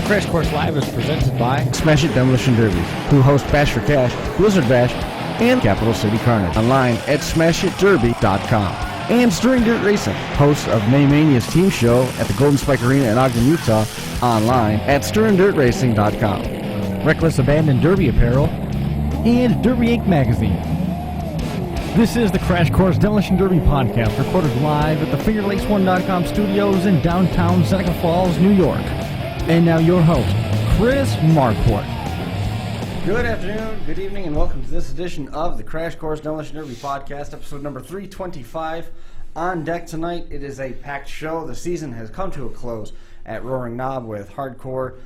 Crash Course Live is presented by Smash It Demolition Derbies, who host Bash for Cash, Blizzard Bash, and Capital City Carnage. Online at smashitderby.com. And Stirring Dirt Racing, hosts of Maymania's team show at the Golden Spike Arena in Ogden, Utah. Online at stirringdirtracing.com. Reckless Abandon Derby Apparel and Derby Inc. Magazine. This is the Crash Course Demolition Derby podcast, recorded live at the FingerLakes1.com studios in downtown Seneca Falls, New York. And now your host, Chris Marquardt. Good afternoon, good evening, and welcome to this edition of the Crash Course Demolition Derby podcast, episode number 325. On deck tonight, it is a packed show. The season has come to a close at Roaring Knob with Hardcore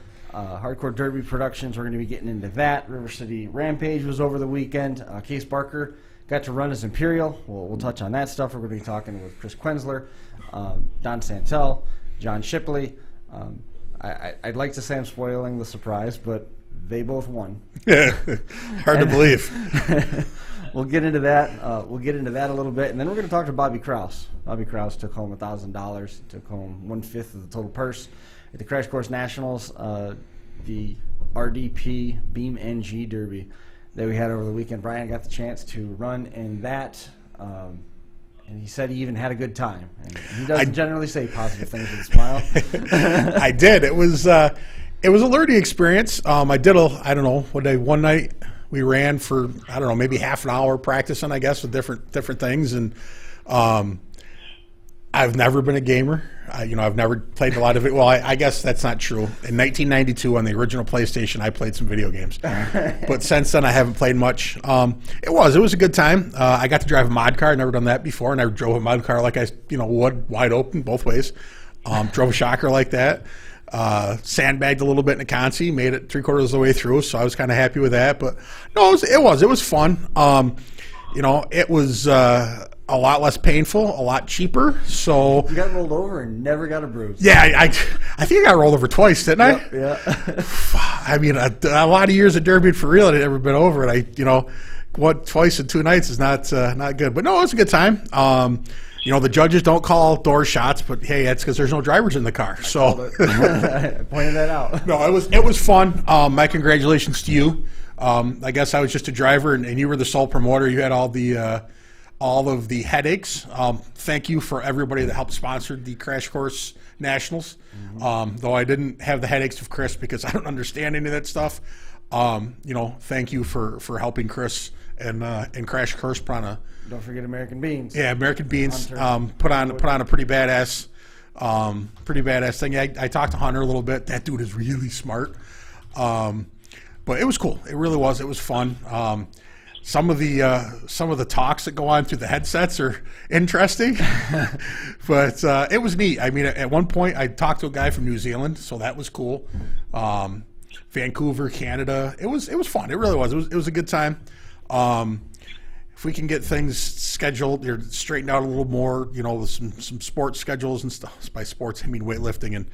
Derby Productions. We're going to be getting into that. River City Rampage was over the weekend. Case Barker got to run as Imperial. We'll touch on that stuff. We're going to be talking with Chris Quenzler, Don Santel, John Shipley. I'd like to say I'm spoiling the surprise, but they both won. Hard to believe. We'll get into that. We'll get into that a little bit, and then we're going to talk to Bobby Krouse. Bobby Krouse took home $1,000. Took home 1/5 of the total purse at the Crash Course Nationals, the RDP Beam NG Derby that we had over the weekend. Brian got the chance to run in that. And he said he even had a good time. And he doesn't generally say positive things with a smile. I did. It was a learning experience. I did one night we ran for, maybe half an hour practicing, I guess, with different things. And I've never been a gamer. I've never played a lot of it. Well, I guess that's not true. In 1992, on the original PlayStation, I played some video games. But since then, I haven't played much. It was a good time. I got to drive a mod car. I'd never done that before, and I drove a mod car like I would, wide open both ways. Drove a shocker like that. Sandbagged a little bit in the consi, made it 3/4 of the way through, so I was kind of happy with that. But no, it was fun. It was a lot less painful, a lot cheaper. So you got rolled over and never got a bruise. Yeah, I think I got rolled over twice, didn't I? Yeah. I mean, a lot of years of derbying for real, I'd never been over it. Twice in 2 nights is not good. But no, it was a good time. The judges don't call door shots, but hey, that's because there's no drivers in the car. So I pointed that out. No, it was fun. My congratulations to you. I guess I was just a driver, and you were the sole promoter. You had all of the headaches. Thank you for everybody that helped sponsor the Crash Course Nationals. Mm-hmm. Though I didn't have the headaches of Chris because I don't understand any of that stuff. Thank you for helping Chris and Crash Course Prana. Don't forget American Beans. Yeah, American Beans. Put on a pretty badass thing. I talked to Hunter a little bit. That dude is really smart. But it was cool. It really was. It was fun. Some of the talks that go on through the headsets are interesting, but it was neat. I mean, at one point I talked to a guy from New Zealand, so that was cool. Vancouver, Canada. It was fun. It really was. It was a good time. If we can get things scheduled or straightened out a little more, with some sports schedules and stuff. By sports, I mean weightlifting and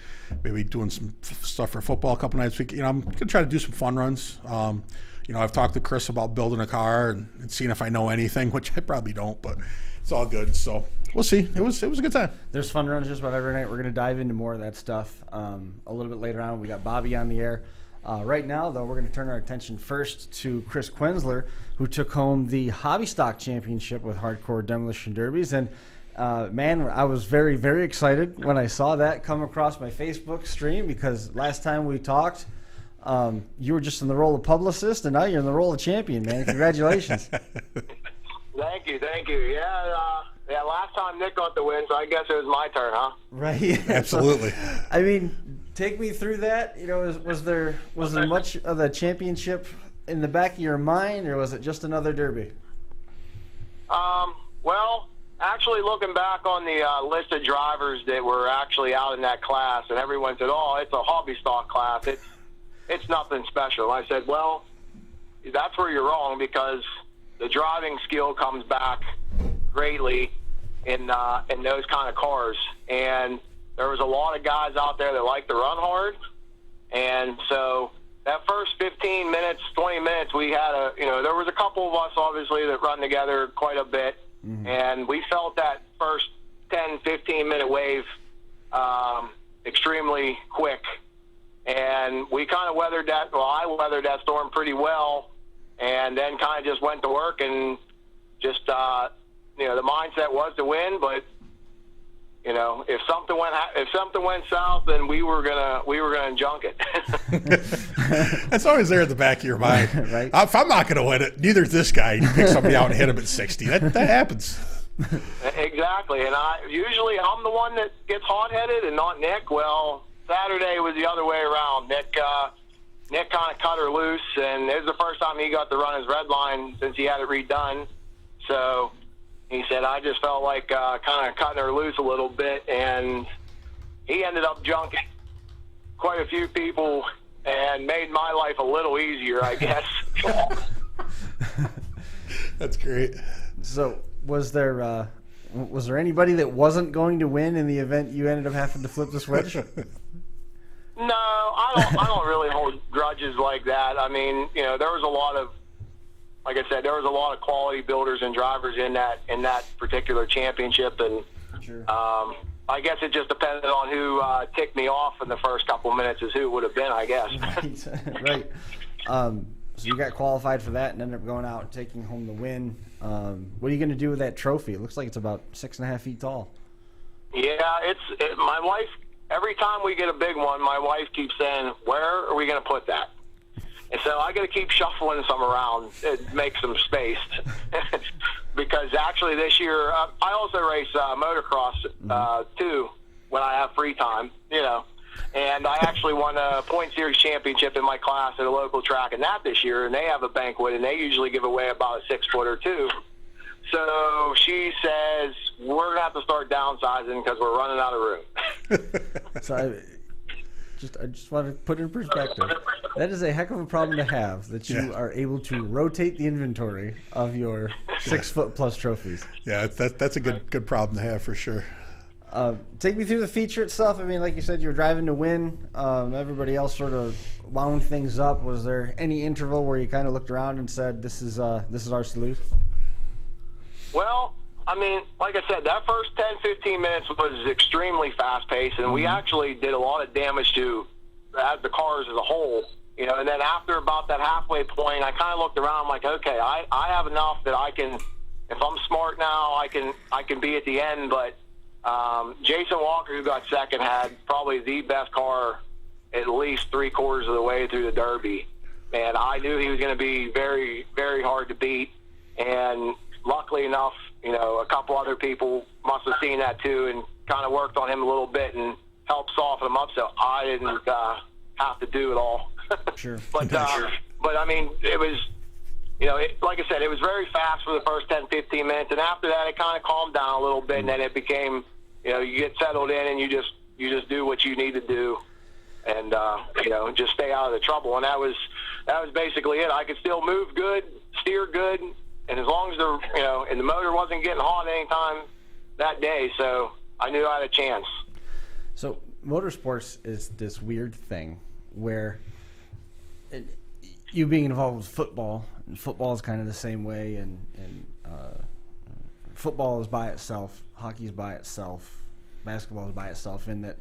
maybe doing some stuff for football a couple nights a week. I'm gonna try to do some fun runs. I've talked to Chris about building a car and seeing if I know anything, which I probably don't, but it's all good. So we'll see. It was a good time. There's fun runs just about every night. We're going to dive into more of that stuff a little bit later on. We got Bobby on the air. Right now, though, we're going to turn our attention first to Chris Quenzler, who took home the Hobby Stock Championship with Hardcore Demolition Derbies. And, man, I was very, very excited when I saw that come across my Facebook stream because last time we talked, you were just in the role of publicist, and now you're in the role of champion, man. Congratulations. Thank you. Yeah, last time Nick got the win, so I guess it was my turn, huh? Right. Absolutely. I mean, take me through that. Was there much of the championship in the back of your mind, or was it just another derby? Well, actually looking back on the list of drivers that were actually out in that class, and everyone said, oh, it's a hobby stock class. It's nothing special. I said, well, that's where you're wrong because the driving skill comes back greatly in those kind of cars. And there was a lot of guys out there that like to run hard. And so that first 15 minutes, 20 minutes, we had there was a couple of us, obviously, that run together quite a bit. Mm-hmm. And we felt that first 10, 15-minute wave extremely quick. And we kind of weathered that. Well, I weathered that storm pretty well, and then kind of just went to work and just the mindset was to win. But if something went south, then we were gonna junk it. That's always there at the back of your mind. Right. If I'm not gonna win it, neither is this guy. You pick somebody out and hit him at 60. That happens. Exactly, and I'm the one that gets hot-headed and not Nick. Well, Saturday was the other way around. Nick kind of cut her loose, and it was the first time he got to run his red line since he had it redone. So he said, I just felt like kind of cutting her loose a little bit, and he ended up junking quite a few people and made my life a little easier, I guess. That's great. So was there anybody that wasn't going to win in the event you ended up having to flip the switch? No, I don't really hold grudges like that. I mean, there was a lot of, like I said, there was a lot of quality builders and drivers in that particular championship, and Sure. I guess it just depended on who ticked me off in the first couple minutes is who it would have been, I guess. Right. So you got qualified for that and ended up going out and taking home the win. What are you going to do with that trophy? It looks like it's about 6.5 feet tall. Yeah, my wife, every time we get a big one, my wife keeps saying, where are we going to put that? And so I got to keep shuffling some around and make some space. Because actually this year, I also race motocross too when I have free time, And I actually won a Point Series championship in my class at a local track and that this year, and they have a banquet, and they usually give away about a 6-footer too. So she says, we're going to have to start downsizing because we're running out of room. So I just want to put it in perspective. That is a heck of a problem to have, that you are able to rotate the inventory of your 6-foot-plus trophies. Yeah, that's a good problem to have for sure. Take me through the feature itself. I mean, like you said, you were driving to win. Everybody else sort of wound things up. Was there any interval where you kind of looked around and said, "This is our salute"? Well, I mean, like I said, that first 10, 15 minutes was extremely fast-paced, and we actually did a lot of damage to the cars as a whole. And then after about that halfway point, I kind of looked around. I'm like, okay, I have enough that I can, if I'm smart now, I can be at the end, but. Jason Walker, who got second, had probably the best car at least 3/4 of the way through the Derby. And I knew he was going to be very, very hard to beat. And luckily enough, a couple other people must have seen that too and kind of worked on him a little bit and helped soften him up so I didn't have to do it all. Sure. But I mean, it was... like I said, it was very fast for the first 10, 15 minutes, and after that, it kind of calmed down a little bit, and then it became, you get settled in, and you just do what you need to do, and just stay out of the trouble. And that was basically it. I could still move good, steer good, and as long as the motor wasn't getting hot anytime that day, so I knew I had a chance. So motorsports is this weird thing where you being involved with football, and football is kind of the same way, and football is by itself, hockey is by itself, basketball is by itself, in that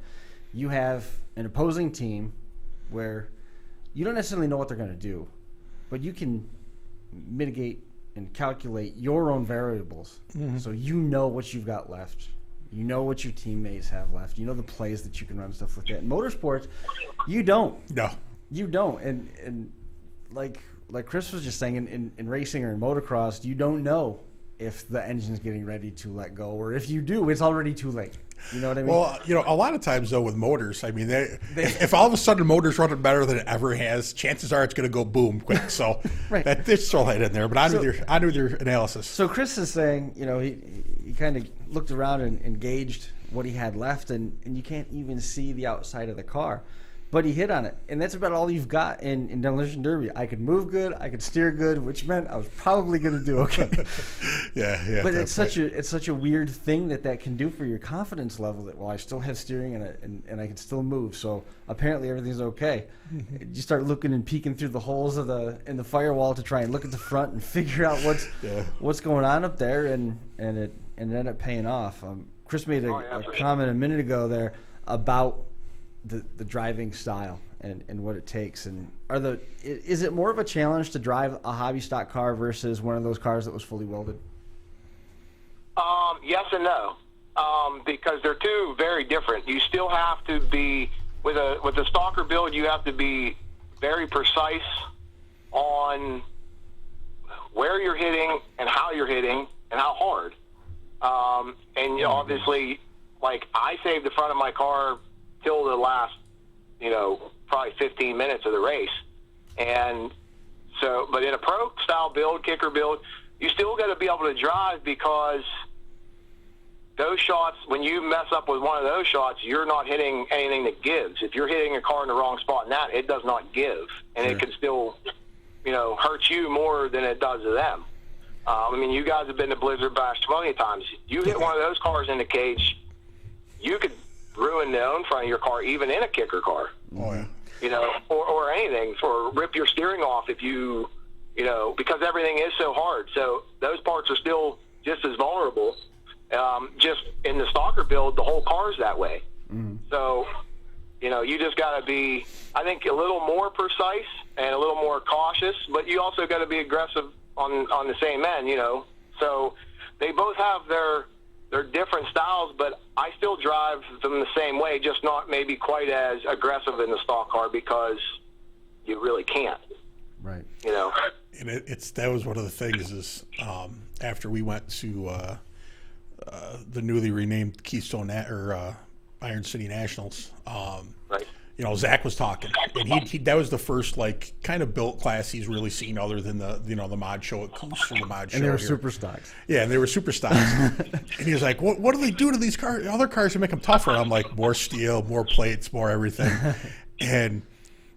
you have an opposing team where you don't necessarily know what they're going to do, but you can mitigate and calculate your own variables. Mm-hmm. So you know what you've got left. You know what your teammates have left. You know the plays that you can run, stuff like that. In motorsports, you don't. No. You don't. And like Chris was just saying, in racing or in motocross, you don't know if the engine's getting ready to let go, or if you do, it's already too late. You know what I mean? Well, a lot of times, though, with motors, I mean, if all of a sudden the motor's running better than it ever has, chances are it's going to go boom quick. So right. It's throw that in there. But on with your analysis. So Chris is saying, he kind of looked around and engaged what he had left, and you can't even see the outside of the car. But he hit on it, and that's about all you've got in Demolition Derby. I could move good, I could steer good, which meant I was probably going to do okay. yeah. But it's such a weird thing that can do for your confidence level. That I still have steering and I can still move. So apparently everything's okay. You start looking and peeking through the holes in the firewall to try and look at the front and figure out what's going on up there, and it ended up paying off. Chris made a comment a minute ago there about the driving style, and what it takes. And is it more of a challenge to drive a hobby stock car versus one of those cars that was fully welded? Yes and no, because they're two very different. You still have to be with a stalker build. You have to be very precise on where you're hitting and how you're hitting and how hard. And obviously, like, I saved the front of my car till the last, probably 15 minutes of the race. And so, but in a pro style build, kicker build, you still got to be able to drive, because those shots, when you mess up with one of those shots, you're not hitting anything that gives. If you're hitting a car in the wrong spot in that, it does not give. And It can still, hurt you more than it does to them. You guys have been to Blizzard Bash 20 times. You hit one of those cars in the cage, you could ruin the own front of your car, even in a kicker car. Oh, yeah. Or anything, or rip your steering off if you, because everything is so hard. So those parts are still just as vulnerable. Just in the stalker build, the whole car's that way. Mm-hmm. So, you just got to be, I think, a little more precise and a little more cautious, but you also got to be aggressive on the same end, So they both have their different styles, but I still drive them the same way, just not maybe quite as aggressive in the stock car, because you really can't. Right. And that was one of the things is after we went to the newly renamed Keystone Iron City Nationals. Right. Zach was talking, and he that was the first kind of built class he's really seen, other than the mod show at Coos or the mod show. And they were here. super stocks. Yeah, and they were super stocks. And he was like, "What do they do to these cars? Other cars to make them tougher?" I'm like, "More steel, more plates, more everything." And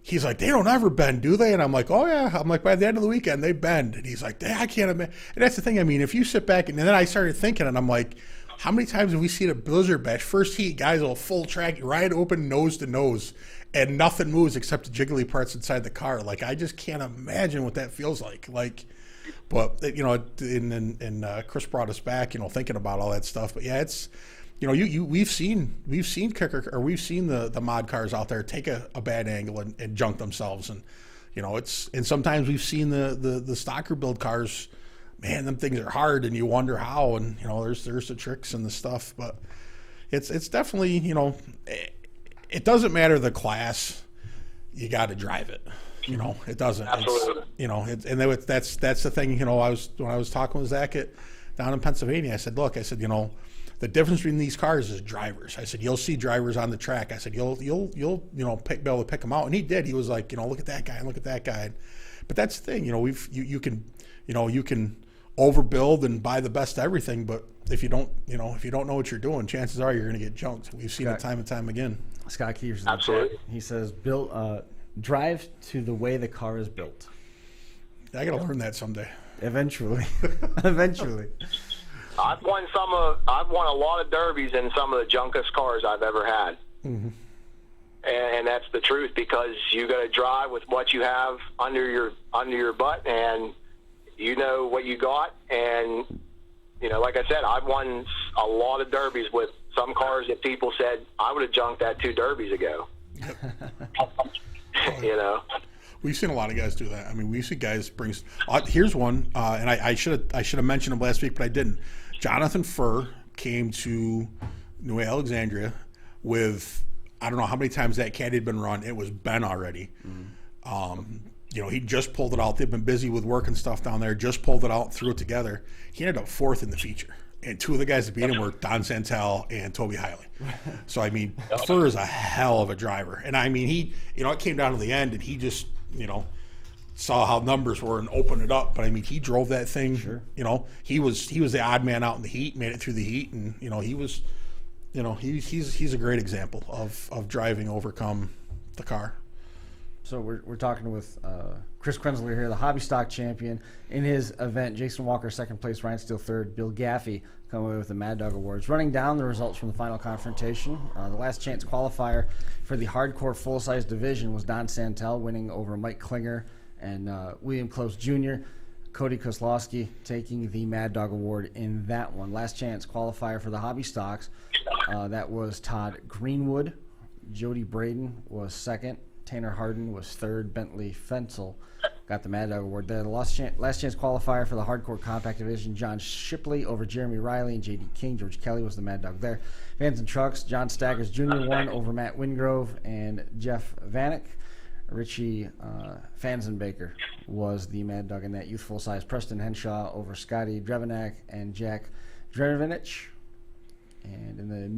he's like, "They don't ever bend, do they?" And I'm like, "Oh yeah." I'm like, "By the end of the weekend, they bend." And he's like, "I can't imagine." And that's the thing. If you sit back, and then I started thinking, and I'm like, how many times have we seen a Blizzard Bash first heat, guys will full track, ride open nose to nose, and nothing moves except the jiggly parts inside the car? I just can't imagine what that feels like. But and Chris brought us back, thinking about all that stuff. But yeah, it's, we've seen the mod cars out there take a bad angle and junk themselves, and and sometimes we've seen the stocker build cars. Man, them things are hard, and you wonder how. And there's the tricks and the stuff, but it's definitely it doesn't matter the class, you got to drive it. It doesn't. Absolutely. That's the thing. When I was talking with Zach down in Pennsylvania, I said, look, the difference between these cars is drivers. I said, you'll see drivers on the track. I said, you'll be able to pick them out, and he did. He was like, look at that guy and look at that guy. But that's the thing. You can overbuild and buy the best of everything, but if you don't know what you're doing, chances are you're going to get junked. We've seen it time and time again. Scott Keefer's in the chat. He says, drive to the way the car is built. I got to learn that someday. Eventually. I've won a lot of derbies in some of the junkest cars I've ever had. Mm-hmm. And that's the truth, because you got to drive with what you have under your butt, and you know what you got. And like I said, I've won a lot of derbies with some cars that people said I would have junked that 2 derbies ago. We've seen a lot of guys do that. We see guys bring. Here's one, and I should have mentioned him last week, but I didn't. Jonathan Furr came to New Alexandria with, I don't know how many times that caddy had been run. It was bent already. He just pulled it out. They've been busy with work and stuff down there. Just pulled it out, threw it together. He ended up 4th in the feature. And 2 of the guys that beat him were Don Santel and Toby Hiley. So, Furr is a hell of a driver. And, he, it came down to the end, and he just, saw how numbers were and opened it up. But, he drove that thing. Sure. He was the odd man out in the heat, made it through the heat. And, he was, he's a great example of driving, overcome the car. So we're talking with Chris Quenzler here, the hobby stock champion. In his event, Jason Walker, 2nd place, Ryan Steele 3rd, Bill Gaffey coming away with the Mad Dog Awards. Running down the results from the final confrontation, the last chance qualifier for the hardcore full-size division was Don Santel, winning over Mike Klinger and William Close Jr. Cody Koslowski taking the Mad Dog Award in that one. Last chance qualifier for the hobby stocks, that was Todd Greenwood. Jody Braden was 2nd. Tanner Harden was third. Bentley Fensel got the Mad Dog Award there. The last chance qualifier for the hardcore compact division, John Shipley over Jeremy Riley and J.D. King. George Kelly was the Mad Dog there. Vans and Trucks, John Staggers Jr. won over Matt Wingrove and Jeff Vanek. Richie Fanzenbaker was the Mad Dog in that youth full-size. Preston Henshaw over Scotty Drevenak and Jack Drevenich. And in the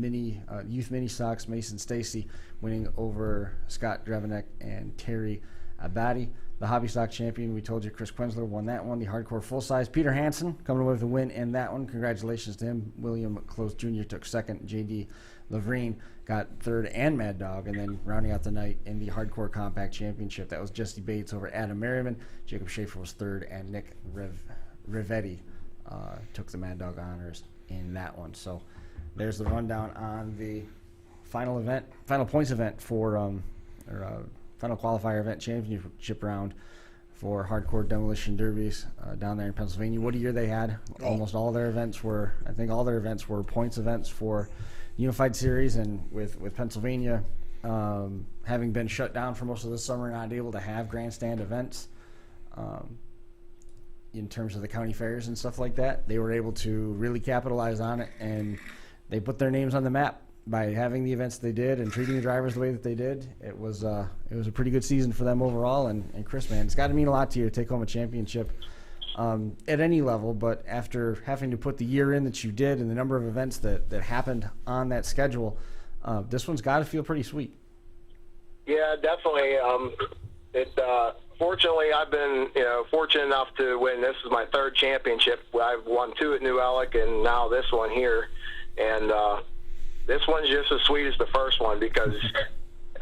youth mini stocks, Mason Stacy winning over Scott Drevenak and Terry Abadi. The hobby stock champion, we told you, Chris Quenzler won that one. The hardcore full-size, Peter Hansen coming away with the win in that one. Congratulations to him. William Close Jr. took second. J.D. Lavrine got third and Mad Dog. And then rounding out the night in the hardcore compact championship, that was Jesse Bates over Adam Merriman. Jacob Schaefer was third, and Nick Rivetti took the Mad Dog honors in that one. So there's the rundown on the final points event for final qualifier event championship round for hardcore demolition derbies down there in Pennsylvania. What a year they had. Almost all their events were points events for Unified Series, and with Pennsylvania having been shut down for most of the summer, not able to have grandstand events in terms of the county fairs and stuff like that, they were able to really capitalize on it, and they put their names on the map by having the events they did and treating the drivers the way that they did. It was a pretty good season for them overall. And Chris, man, it's got to mean a lot to you to take home a championship at any level. But after having to put the year in that you did and the number of events that happened on that schedule, this one's got to feel pretty sweet. Yeah, definitely. Fortunately, I've been fortunate enough to win. This is my third championship. I've won 2 at New Alec and now this one here, and this one's just as sweet as the first one, because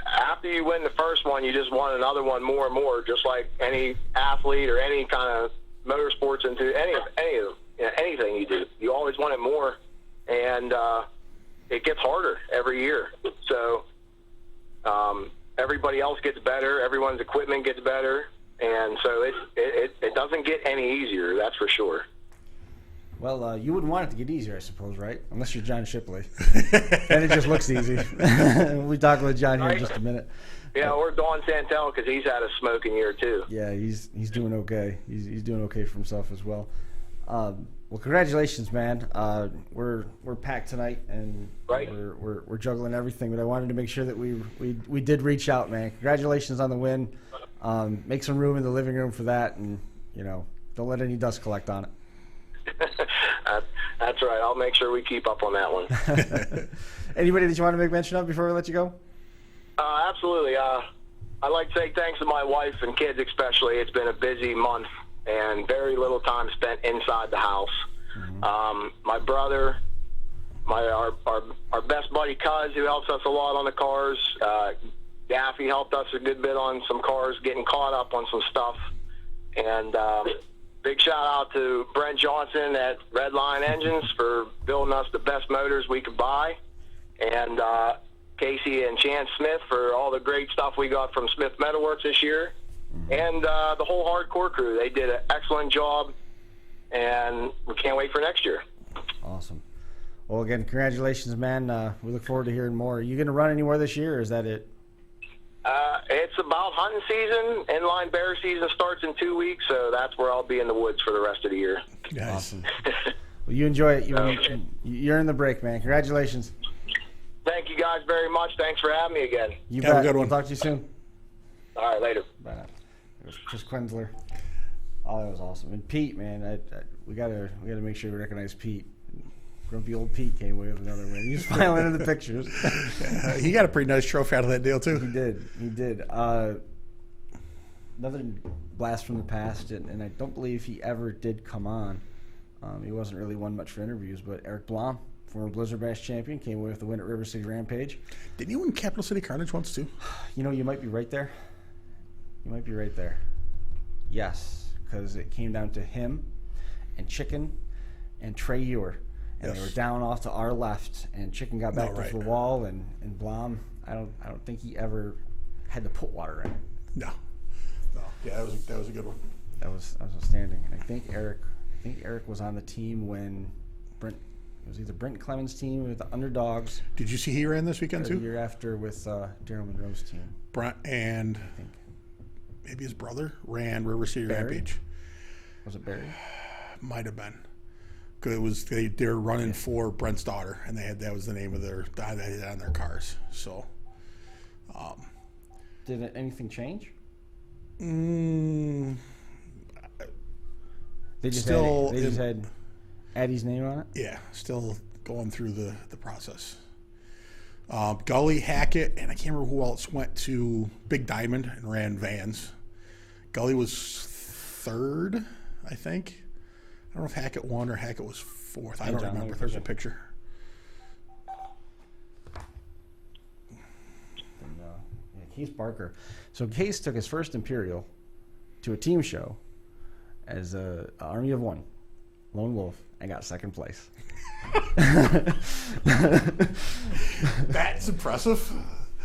after you win the first one, you just want another one more and more, just like any athlete or any kind of motorsports into anything you do. You always want it more, and it gets harder every year. So everybody else gets better, everyone's equipment gets better, and so it doesn't get any easier, that's for sure. Well, you wouldn't want it to get easier, I suppose, right? Unless you're John Shipley. Then it just looks easy. We talk with John here in just a minute. Yeah, or Don Santel, because he's had a smoking year too. Yeah, he's doing okay. He's doing okay for himself as well. Well, congratulations, man. We're packed tonight, and right. we're juggling everything. But I wanted to make sure that we did reach out, man. Congratulations on the win. Make some room in the living room for that, and don't let any dust collect on it. That's right. I'll make sure we keep up on that one. Anybody that you want to make mention of before we let you go? Absolutely. I'd like to say thanks to my wife and kids especially. It's been a busy month and very little time spent inside the house. Mm-hmm. My brother, our best buddy Cuz, who helps us a lot on the cars. Daffy helped us a good bit on some cars, getting caught up on some stuff. And big shout out to Brent Johnson at Red Line Engines for building us the best motors we could buy. And Casey and Chance Smith for all the great stuff we got from Smith Metalworks this year. And the whole hardcore crew. They did an excellent job, and we can't wait for next year. Awesome. Well, again, congratulations, man. We look forward to hearing more. Are you going to run anywhere this year, or is that it? It's about hunting season. Inline bear season starts in 2 weeks, so that's where I'll be in the woods for the rest of the year. Nice. Awesome. Well, you enjoy it. You're in the break, man. Congratulations. Thank you guys very much. Thanks for having me again. You Have bet. a good one. We'll talk to you soon. All right, later. Bye now. It was Chris Quenzler. Oh, that was awesome. And Pete, man, we gotta make sure we recognize Pete. Grumpy old Pete came away with another win. He was smiling in the pictures. He got a pretty nice trophy out of that deal too. He did. Another blast from the past, and I don't believe he ever did come on. He wasn't really one much for interviews, but Eric Blom, former Blizzard Bash champion, came away with the win at River City Rampage. Didn't he win Capital City Carnage once too? You might be right there. Yes, because it came down to him and Chicken and Trey Ewer. And They were down off to our left, and Chicken got back to the wall, and Blom, I don't think he ever had to put water in it. No. Yeah, that was a good one. That was outstanding. And I think Eric was on the team when Brent It was either Brent Clemens' team with the Underdogs. Did you see he ran this weekend The too? year after with Daryl Monroe's team. Brent and I think. maybe his brother ran River City Rampage. Was it Barry? Might have been. 'Cause it was they're running for Brent's daughter, and that was the name of they had on their cars. So, Did anything change? mm, They just Still had, had Addie's name on it. yeah, still going through the process. Gully, Hackett, and I can't remember who else went to Big Diamond and ran Vans. Gully was third, I think. I don't know if Hackett won or Hackett was fourth. I don't remember. There's a picture. And, Case Barker. So Case took his first Imperial to a team show as a Army of One, Lone Wolf, and got second place. That's impressive.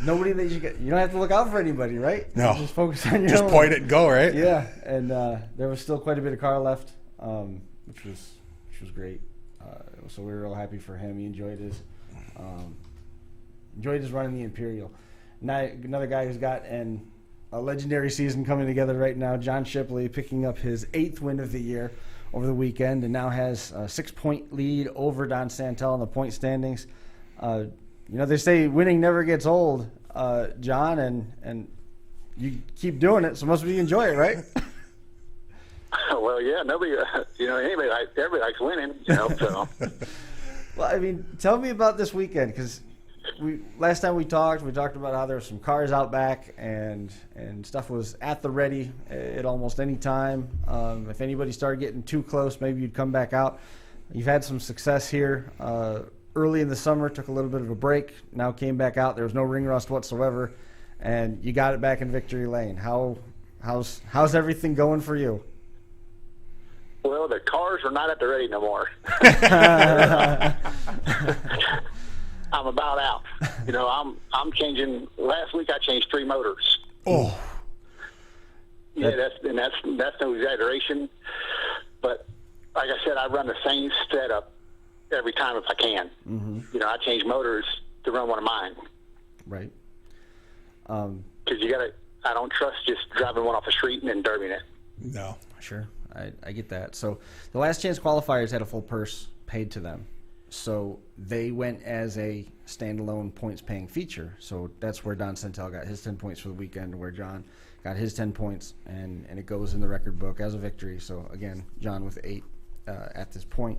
Nobody that you don't have to look out for anybody, right? No. You just focus on your Just own. point it and go, right? Yeah, and there was still quite a bit of car left, which was great. So we were real happy for him. He enjoyed his run in the Imperial. Now another guy who's got a legendary season coming together right now, John Shipley, picking up his 8th win of the year over the weekend, and now has a 6-point lead over Don Santel in the point standings. They say winning never gets old, John, and you keep doing it, so must be you enjoy it, right? Well, yeah, everybody likes winning, so. Well, I mean, tell me about this weekend, because last time we talked about how there were some cars out back and stuff was at the ready at almost any time. If anybody started getting too close, maybe you'd come back out. You've had some success here early in the summer, took a little bit of a break, now came back out. There was no ring rust whatsoever, and you got it back in victory lane. How's everything going for you? Well, the cars are not at the ready no more. I'm about out. I'm changing. Last week I changed 3 motors. Oh. Yeah, that's no exaggeration. But like I said, I run the same setup every time if I can. Mm-hmm. I change motors to run one of mine. Right. Because I don't trust just driving one off the street and then derbying it. No. Sure. I get that. So the Last Chance qualifiers had a full purse paid to them. So they went as a standalone points-paying feature. So that's where Don Santel got his 10 points for the weekend, where John got his 10 points, and it goes in the record book as a victory. So, again, John with 8 at this point.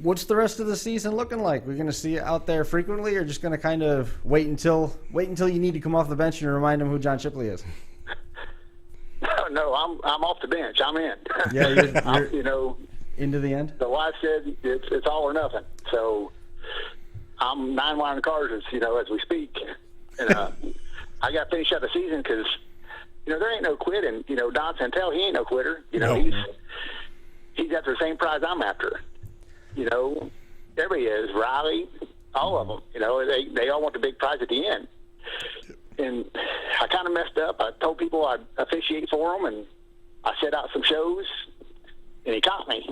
What's the rest of the season looking like? We're going to see you out there frequently, or just going to kind of wait until you need to come off the bench and remind them who John Shipley is? No, I'm off the bench. I'm in. Yeah, you're into the end? The wife said it's all or nothing. So I'm 9 winding cars as we speak. And I got to finish out the season because, there ain't no quitting. Don Santel, he ain't no quitter. He's after the same prize I'm after. Everybody is. Riley, all of them. They all want the big prize at the end. And I kind of messed up. I told people I'd officiate for them, and I set out some shows, and he caught me.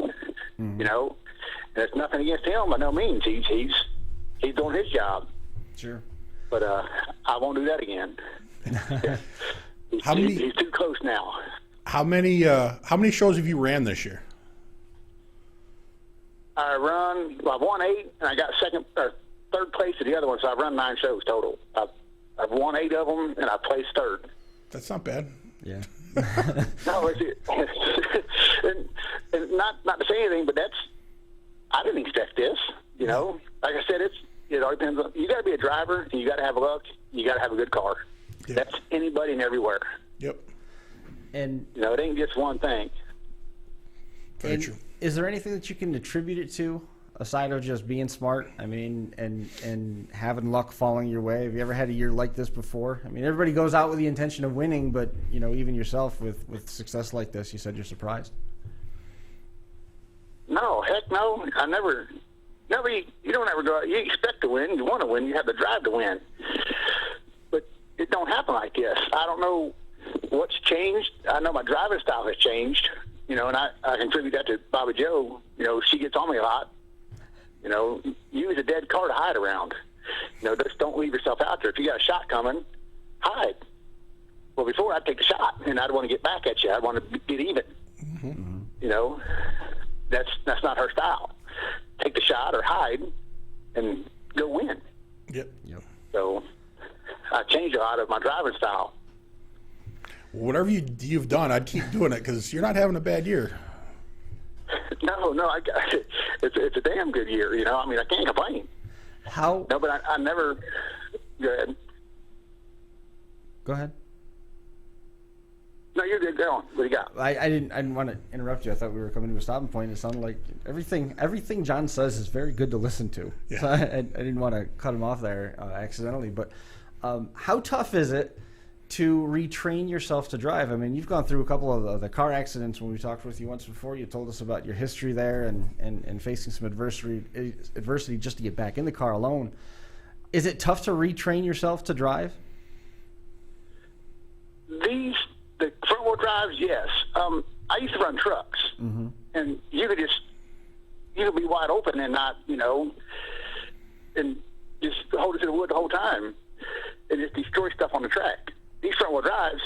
Mm-hmm. And it's nothing against him by no means. He's doing his job. Sure. But I won't do that again. He's too close now. How many shows have you ran this year? I've won 8, and I got third place at the other one, so I've run 9 shows total. I've won 8 of them, and I placed 3rd. That's not bad. Yeah. No, and not to say anything, but I didn't expect this. Like I said, it all depends on. You got to be a driver, and you got to have luck. You got to have a good car. Yep. That's anybody and everywhere. Yep. And it ain't just one thing. Very true. Is there anything that you can attribute it to, aside of just being smart? I mean, and having luck falling your way? Have you ever had a year like this before? I mean, everybody goes out with the intention of winning, but even yourself with success like this, you said you're surprised. No, heck no. I never. You don't ever go out. You expect to win. You want to win. You have the drive to win. But it don't happen like this. I don't know what's changed. I know my driving style has changed. And I contribute that to Bobby Joe. She gets on me a lot. You know, use a dead car to hide around. You know, just don't leave yourself out there. If you got a shot coming, hide. Well, before I'd take the shot, and I'd want to get back at you. I'd want to get even. Mm-hmm. You know, that's not her style. Take the shot or hide and go win. Yep. So I changed a lot of my driving style. Whatever you've done, I'd keep doing it because you're not having a bad year. No, it's a damn good year. You know, I mean, I can't complain. How? No, but I never. Go ahead. Go ahead. No, you're good. Go on. What do you got? I didn't want to interrupt you. I thought we were coming to a stopping point. It sounded like everything John says is very good to listen to. Yeah. So I didn't want to cut him off there accidentally. But how tough is it to retrain yourself to drive? I mean, you've gone through a couple of the car accidents when we talked with you once before. You told us about your history there and facing some adversity just to get back in the car alone. Is it tough to retrain yourself to drive? The front-wheel drives, yes. I used to run trucks, mm-hmm. and you could be wide open and not, you know, and just hold it to the wood the whole time and just destroy stuff on the track. These front-wheel drives,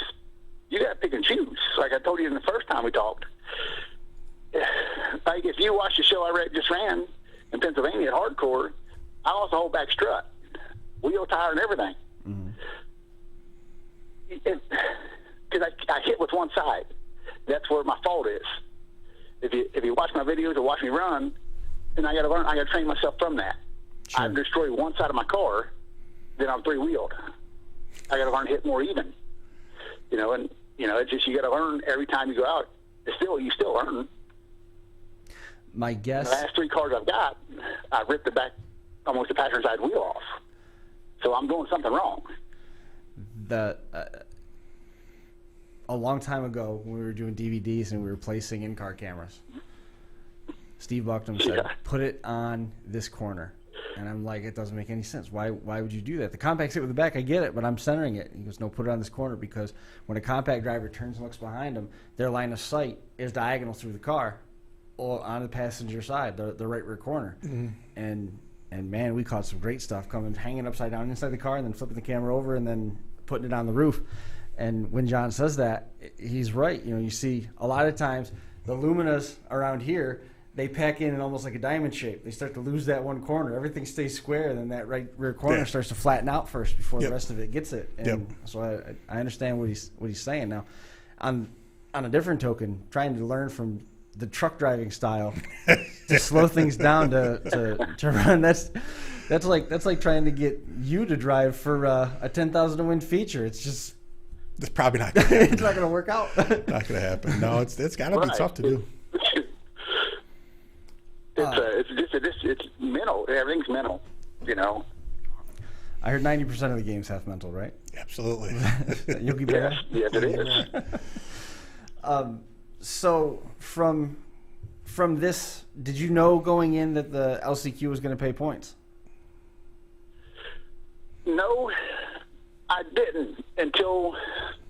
you got to pick and choose. Like I told you in the first time we talked. Like if you watch the show I just ran in Pennsylvania at Hardcore, I lost the whole back strut, wheel tire, and everything. Mm-hmm. Because I hit with one side. That's where my fault is. If you watch my videos or watch me run, then I got to learn. I got to train myself from that. Sure. I destroy one side of my car, then I'm three-wheeled. I got to learn to hit more even. You know, and you know, it's just you got to learn every time you go out. You still learn. My guess. The last three cars I've got, I ripped the back, almost the passenger side wheel off. So I'm doing something wrong. A long time ago, when we were doing DVDs and we were placing in-car cameras, Steve Bucknam said, put it on this corner. And I'm like, it doesn't make any sense. Why would you do that? The compact's hit with the back, I get it, but I'm centering it. He goes, no, put it on this corner, because when a compact driver turns and looks behind them, their line of sight is diagonal through the car or on the passenger side, the right rear corner. Mm-hmm. And man, we caught some great stuff coming, hanging upside down inside the car and then flipping the camera over and then putting it on the roof. And when John says that, he's right. You know, you see a lot of times the luminas around here, they pack in almost like a diamond shape. They start to lose that one corner. Everything stays square, and then that right rear corner starts to flatten out first before the rest of it gets it. And so I understand what he's saying. Now, on a different token, trying to learn from the truck driving style to slow things down to run, that's like trying to get you to drive for a 10,000 to win feature. It's probably not going to happen. It's not going to work out. Not going to happen. No, it's got to be tough to do. It's mental. Everything's mental, you know. I heard 90% of the game's half mental, right? Absolutely. Yogi Berra? Yes, it is. So from this, did you know going in that the LCQ was going to pay points? No, I didn't until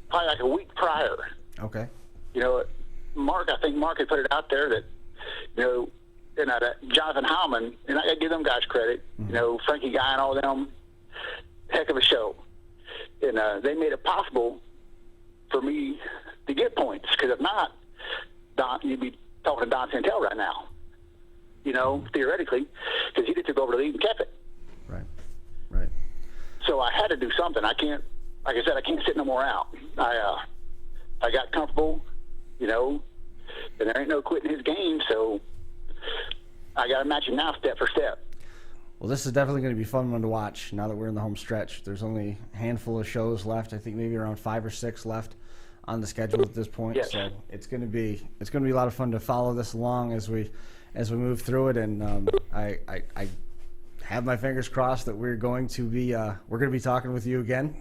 probably like a week prior. Okay. You know, I think Mark had put it out there that, you know, and Jonathan Howman, and I got to give them guys credit, you know, Frankie Guy and all of them, heck of a show. And they made it possible for me to get points, because if not, Don, you'd be talking to Don Santel right now, you know, theoretically, because he just took over the lead and kept it. Right. So I had to do something. I can't, like I said, I can't sit no more out. I got comfortable, you know, and there ain't no quitting his game, so I got to match him now step for step. Well, this is definitely going to be a fun one to watch now that we're in the home stretch. There's only a handful of shows left. I think maybe around 5 or 6 left on the schedule at this point. Yes. So it's going to be a lot of fun to follow this along as we move through it. And I have my fingers crossed that we're going to be talking with you again.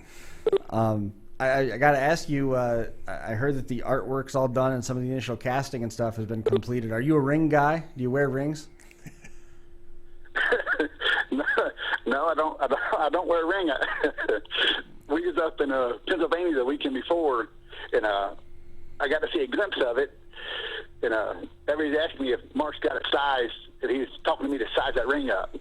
I got to ask you. I heard that the artwork's all done and some of the initial casting and stuff has been completed. Are you a ring guy? Do you wear rings? No, I don't wear a ring. We was up in Pennsylvania the weekend before, and I got to see a glimpse of it. And everybody's asking me if Mark's got it sized that he was talking to me to size that ring up.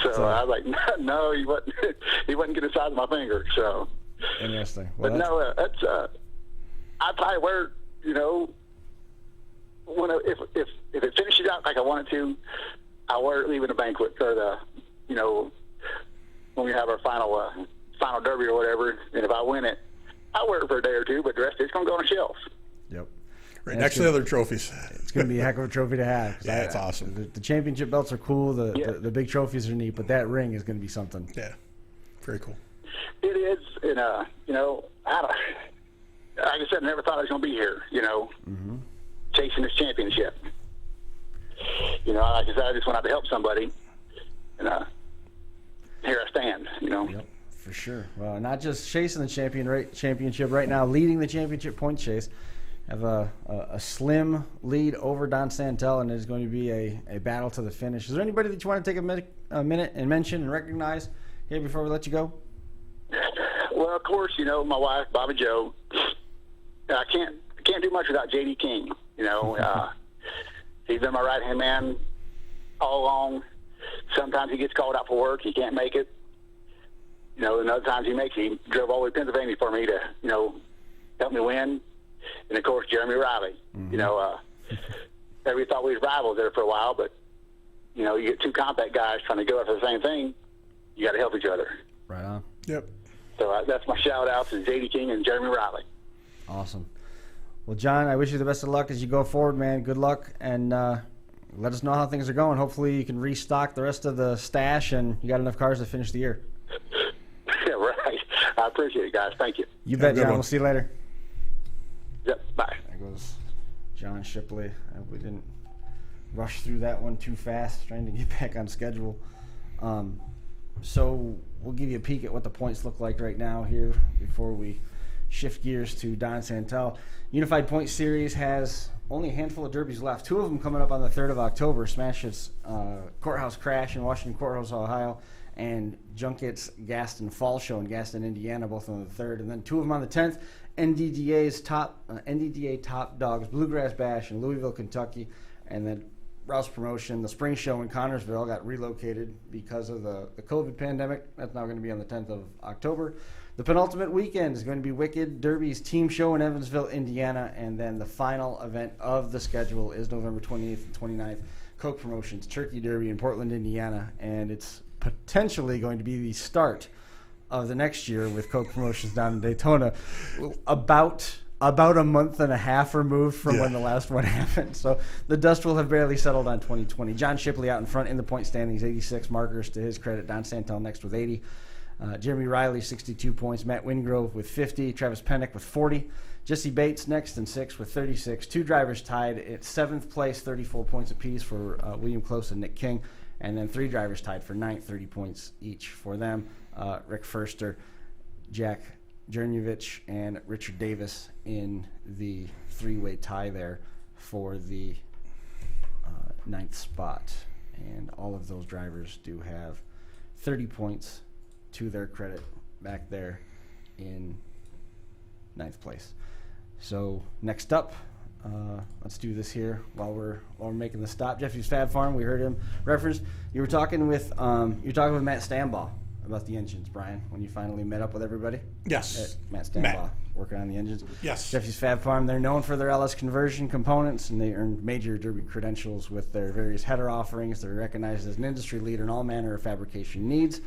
So I was like, no, he wasn't going to size my finger. So interesting. Well, but no, that's I probably wear, you know, if it finishes out like I want it to, I wear it leaving a banquet or the, you know, when we have our final derby or whatever. And if I win it, I'll wear it for a day or two, but the rest of it's going to go on a shelf. Yep. Right next to the other trophies. It's going to be a heck of a trophy to have. Yeah, it's awesome. The championship belts are cool. The big trophies are neat, but that ring is going to be something. Yeah, very cool. It is, and you know, like I said, I never thought I was going to be here. You know, chasing this championship. You know, like I said, I just went out to help somebody, and here I stand. You know. Yep, for sure. Well, not just chasing the championship right now, leading the championship point chase. Have a slim lead over Don Santel, and it's going to be a battle to the finish. Is there anybody that you want to take a minute and mention and recognize here before we let you go? Well, of course, you know, my wife, Bobby Joe. I can't do much without J.D. King. You know, he's been my right-hand man all along. Sometimes he gets called out for work. He can't make it. You know, and other times he makes it. He drove all the way to Pennsylvania for me to, you know, help me win. And, of course, Jeremy Riley. You know, everybody thought we was rivals there for a while, but, you know, you get two compact guys trying to go after the same thing, you got to help each other. Right on. Yep. So that's my shout-outs to J.D. King and Jeremy Riley. Awesome. Well, John, I wish you the best of luck as you go forward, man. Good luck, and let us know how things are going. Hopefully you can restock the rest of the stash, and you got enough cars to finish the year. Yeah, right. I appreciate it, guys. Thank you. You bet, John. We'll see you later. Yep, bye. There goes John Shipley. We didn't rush through that one too fast, trying to get back on schedule. So we'll give you a peek at what the points look like right now here before we shift gears to Don Santel. Unified Points Series has only a handful of derbies left. Two of them coming up on the 3rd of October. Smash's Courthouse Crash in Washington Courthouse, Ohio, and Junkett's Gaston Fall Show in Gaston, Indiana, both on the 3rd. And then two of them on the 10th. NDDA Top Dogs Bluegrass Bash in Louisville, Kentucky, and then Rouse Promotion, the Spring Show in Connorsville, got relocated because of the COVID pandemic. That's now going to be on the 10th of October. The penultimate weekend is going to be Wicked Derby's Team Show in Evansville, Indiana, and then the final event of the schedule is November 28th and 29th, Coke Promotions Turkey Derby in Portland, Indiana, and it's potentially going to be the start of the next year with Coke Promotions down in Daytona, about a month and a half removed from when the last one happened. So the dust will have barely settled on 2020. John Shipley out in front in the point standings, 86 markers to his credit. Don Santel next with 80. Jeremy Riley, 62 points. Matt Wingrove with 50. Travis Pennick with 40. Jesse Bates next in 6th with 36. Two drivers tied at 7th place, 34 points apiece for William Close and Nick King. And then three drivers tied for 9th, 30 points each for them. Rick Furster, Jack Jernovich, and Richard Davis in the three-way tie there for the 9th spot. And all of those drivers do have 30 points to their credit back there in 9th place. So next up, let's do this here while we're making the stop. Jeffy's Fab Farm, we heard him referenced. You were talking with Matt Stambaugh about the engines, Brian, when you finally met up with everybody. Yes. Matt Stambaugh working on the engines. Yes. Jeffy's Fab Farm, they're known for their LS conversion components, and they earned major Derby credentials with their various header offerings. They're recognized as an industry leader in all manner of fabrication needs.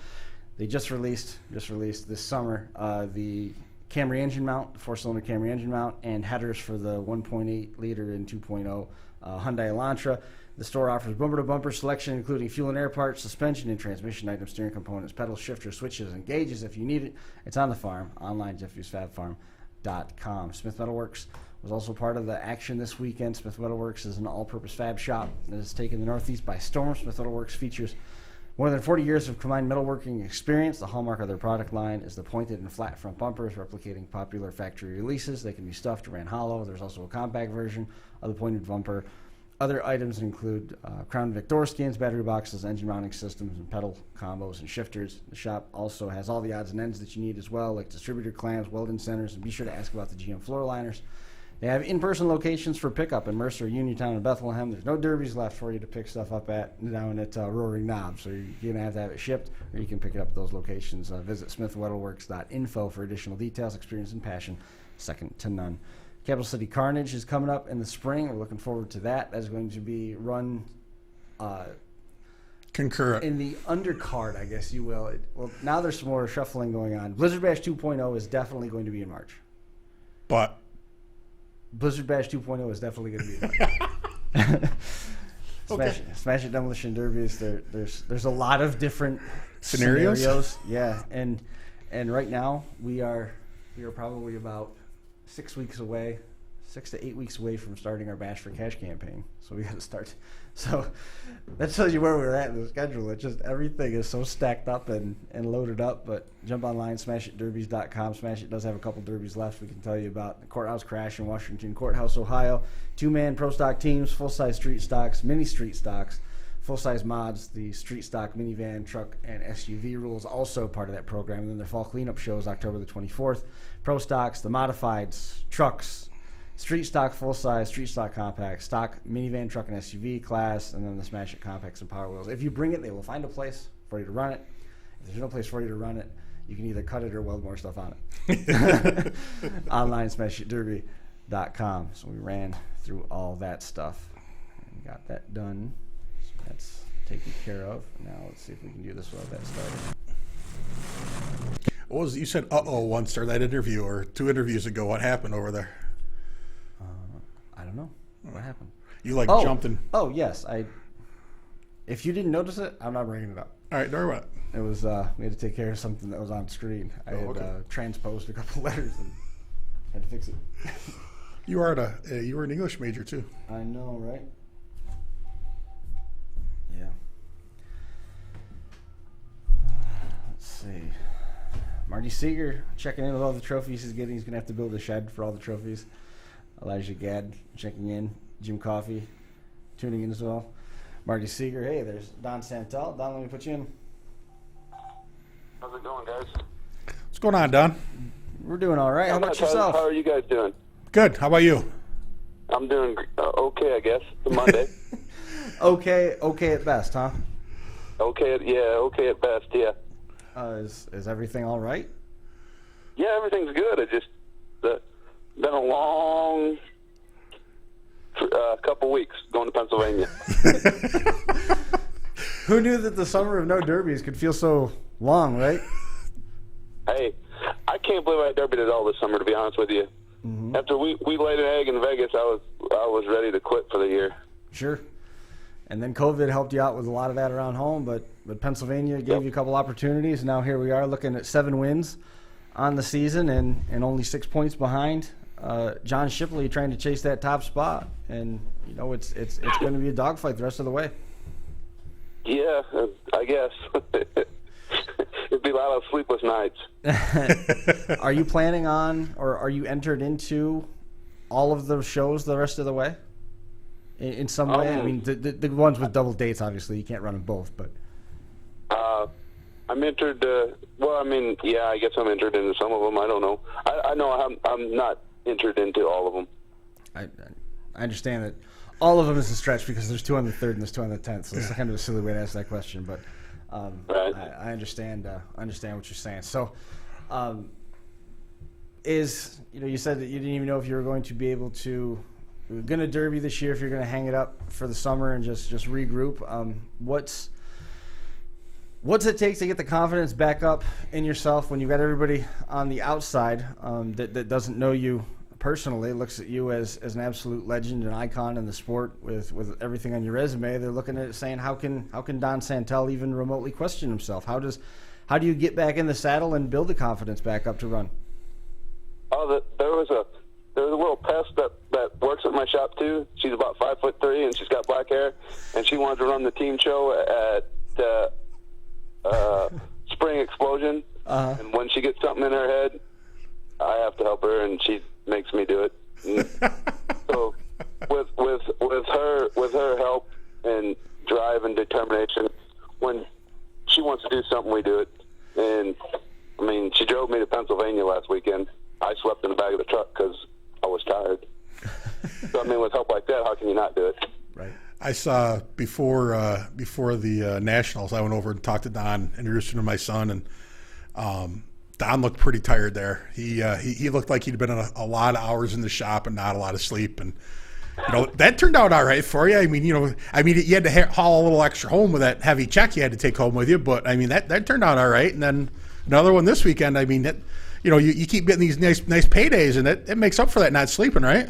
They just released this summer the Camry engine mount, the 4-cylinder Camry engine mount, and headers for the 1.8 liter and 2.0 Hyundai Elantra. The store offers bumper-to-bumper selection, including fuel and air parts, suspension and transmission items, steering components, pedals, shifters, switches, and gauges. If you need it, it's on the farm, online, jeffysfabfarm.com. Smith Metalworks was also part of the action this weekend. Smith Metalworks is an all-purpose fab shop that has taken the Northeast by storm. Smith Metalworks features more than 40 years of combined metalworking experience. The hallmark of their product line is the pointed and flat front bumpers, replicating popular factory releases. They can be stuffed or ran hollow. There's also a compact version of the pointed bumper. Other items include Crown Vic door skins, battery boxes, engine mounting systems, and pedal combos and shifters. The shop also has all the odds and ends that you need as well, like distributor clamps, welding centers, and be sure to ask about the GM floor liners. They have in-person locations for pickup in Mercer, Uniontown, and Bethlehem. There's no derbies left for you to pick stuff up down at Roaring Knob, so you're going to have it shipped, or you can pick it up at those locations. Visit smithweddleworks.info for additional details, experience, and passion, second to none. Capital City Carnage is coming up in the spring. We're looking forward to that. That's going to be run concurrent in the undercard, I guess you will. Well, now there's some more shuffling going on. Blizzard Bash 2.0 is definitely going to be in March. But Blizzard Bash 2.0 is definitely going to be in March. Smash It Demolition Derbies. There's a lot of different scenarios. Yeah, and right now we are probably about 6 to 8 weeks away from starting our Bash for Cash campaign. So we got to start. So that tells you where we're at in the schedule. It's just everything is so stacked up and loaded up. But jump online, smashitderbies.com. Smash It does have a couple derbies left. We can tell you about the Courthouse Crash in Washington Courthouse, Ohio. 2-man pro stock teams, full-size street stocks, mini street stocks, full-size mods, the street stock minivan, truck, and SUV rules, also part of that program. And then their fall cleanup show is October the 24th. Pro stocks, the modifieds, trucks, street stock full-size, street stock compact, stock minivan, truck, and SUV class, and then the Smash It compacts and Power Wheels. If you bring it, they will find a place for you to run it. If there's no place for you to run it, you can either cut it or weld more stuff on it. Online, smashitderby.com. So we ran through all that stuff and got that done. So that's taken care of. Now let's see if we can do this without that started. what was you said once during that interview or 2 interviews ago? What happened over there? I don't know. What happened? You jumped in. Oh, yes. If you didn't notice it, I'm not bringing it up. All right, don't worry about it. It was we had to take care of something that was on screen. I had transposed a couple letters and had to fix it. You were an English major too. I know, right? Yeah. Let's see. Marty Seeger checking in with all the trophies he's getting. He's going to have to build a shed for all the trophies. Elijah Gadd checking in. Jim Coffey tuning in as well. Marty Seeger. Hey, there's Don Santel. Don, let me put you in. How's it going, guys? What's going on, Don? We're doing all right. How about yourself? How are you guys doing? Good. How about you? I'm doing okay, I guess. It's a Monday. Okay at best, huh? Okay at best, yeah. Is everything all right? Yeah, everything's good. It just been a long couple weeks going to Pennsylvania. Who knew that the summer of no derbies could feel so long, right? Hey, I can't believe I derbied it all this summer, to be honest with you. Mm-hmm. After we laid an egg in Vegas, I was ready to quit for the year. Sure. And then COVID helped you out with a lot of that around home, but Pennsylvania gave you a couple opportunities. Now here we are looking at 7 wins on the season and only 6 points behind. John Shipley trying to chase that top spot, and it's going to be a dogfight the rest of the way. Yeah, I guess. It'd be a lot of sleepless nights. Are you planning on, or are you entered into all of the shows the rest of the way? In some way? I mean, the ones with double dates, obviously, you can't run them both, but... I'm entered, I guess I'm entered into some of them. I don't know. I know I'm not entered into all of them. I understand that all of them is a stretch because there's 2 on the 3rd and there's 2 on the 10th, so it's kind of a silly way to ask that question, but right. I understand what you're saying. So, you said that you didn't even know if you were going to be able to... We're going to derby this year if you're going to hang it up for the summer and just regroup. What's it take to get the confidence back up in yourself when you've got everybody on the outside that doesn't know you personally, looks at you as an absolute legend and icon in the sport with everything on your resume? They're looking at it saying, how can Don Santel even remotely question himself? How do you get back in the saddle and build the confidence back up to run? Oh, there was a little pest that works at my shop too. She's about 5'3" and she's got black hair, and she wanted to run the team show at Spring Explosion. Uh-huh. And when she gets something in her head, I have to help her, and she makes me do it. So with her help and drive and determination, when she wants to do something, we do it. And I mean, she drove me to Pennsylvania last weekend. I slept in the back of the truck because I was tired. So, I mean, with help like that, how can you not do it? Right. I saw before the Nationals, I went over and talked to Don, introduced him to my son, and Don looked pretty tired there. He looked like he'd been in a lot of hours in the shop and not a lot of sleep, and that turned out all right for you. I mean, you had to haul a little extra home with that heavy check you had to take home with you, but I mean that turned out all right. And then another one this weekend. I mean, you keep getting these nice paydays, and it makes up for that not sleeping, right?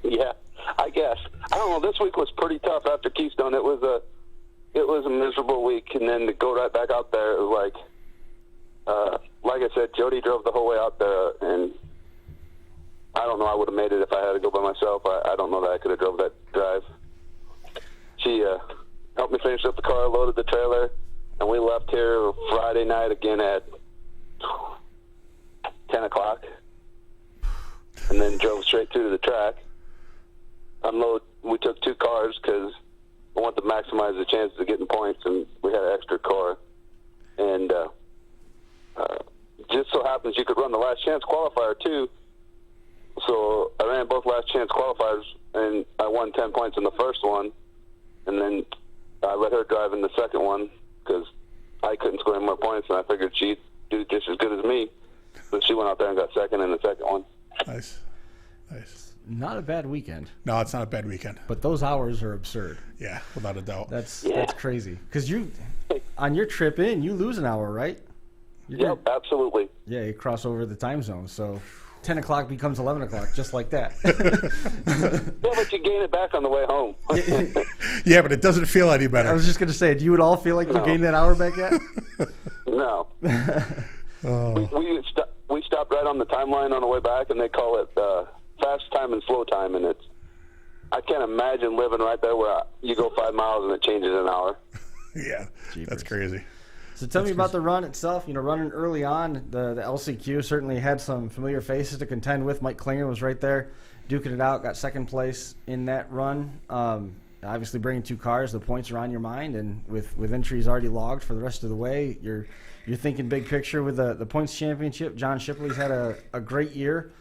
Yeah, I guess. I don't know. This week was pretty tough after Keystone. It was a miserable week, and then to go right back out there, it was like I said, Jody drove the whole way out there, and I don't know. I would have made it if I had to go by myself. I don't know that I could have drove that drive. She helped me finish up the car, loaded the trailer, and we left here Friday night again at 10 o'clock, and then drove straight to the track. Unload. We took 2 cars because I wanted to maximize the chances of getting points, and we had an extra car. And just so happens you could run the last chance qualifier too. So I ran both last chance qualifiers, and I won 10 points in the first one, and then I let her drive in the second one because I couldn't score any more points, and I figured she'd do just as good as me. So she went out there and got second in the second one. Nice. Not a bad weekend. No, it's not a bad weekend. But those hours are absurd. Yeah, without a doubt. That's crazy. Because on your trip in, you lose an hour, right? Yep, absolutely. Yeah, you cross over the time zone. So 10 o'clock becomes 11 o'clock, just like that. Yeah, but you gain it back on the way home. Yeah, but it doesn't feel any better. I was just going to say, do you at all feel like you gained that hour back yet? No. We stopped right on the timeline on the way back, and they call it fast time and slow time, and I can't imagine living right there where you go 5 miles and it changes an hour. Yeah, Jeepers. That's crazy. So tell me about the run itself. Running early on, the LCQ certainly had some familiar faces to contend with. Mike Klinger was right there, duking it out, got second place in that run. Obviously bringing 2 cars, the points are on your mind, and with entries already logged for the rest of the way, you're thinking big picture with the points championship. John Shipley's had a great year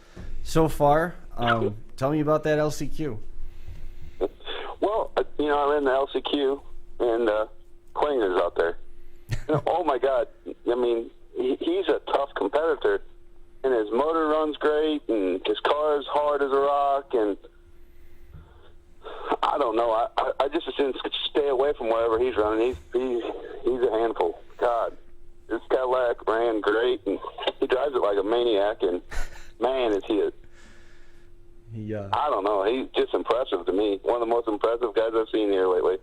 so far. Tell me about that LCQ. Well, I ran the LCQ, and Klinger's out there. Oh my God! I mean, he's a tough competitor, and his motor runs great, and his car is hard as a rock, and I don't know. I just assume stay away from wherever he's running. He's a handful. God, this Cadillac ran great, and he drives it like a maniac, and man, is he I don't know. He's just impressive to me. One of the most impressive guys I've seen here lately.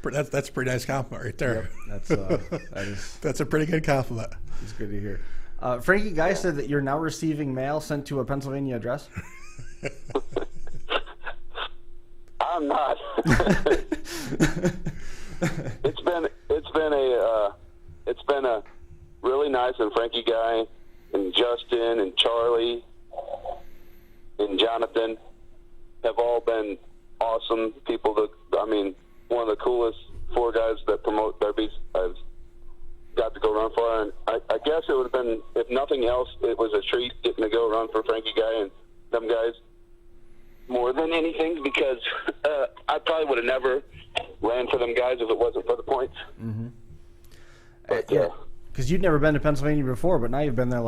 That's a pretty nice compliment right there. Yep, that's a pretty good compliment. It's good to hear. Frankie Guy said that you're now receiving mail sent to a Pennsylvania address. I'm not. It's been a really nice, and Frankie Guy and Justin and Charlie and Jonathan have all been awesome people. One of the coolest 4 guys that promote derbies I've got to go run for, and I guess it would have been, if nothing else, it was a treat getting to go run for Frankie Guy and them guys more than anything, because I probably would have never ran for them guys if it wasn't for the points. Mm-hmm. But, because you'd never been to Pennsylvania before, but now you've been there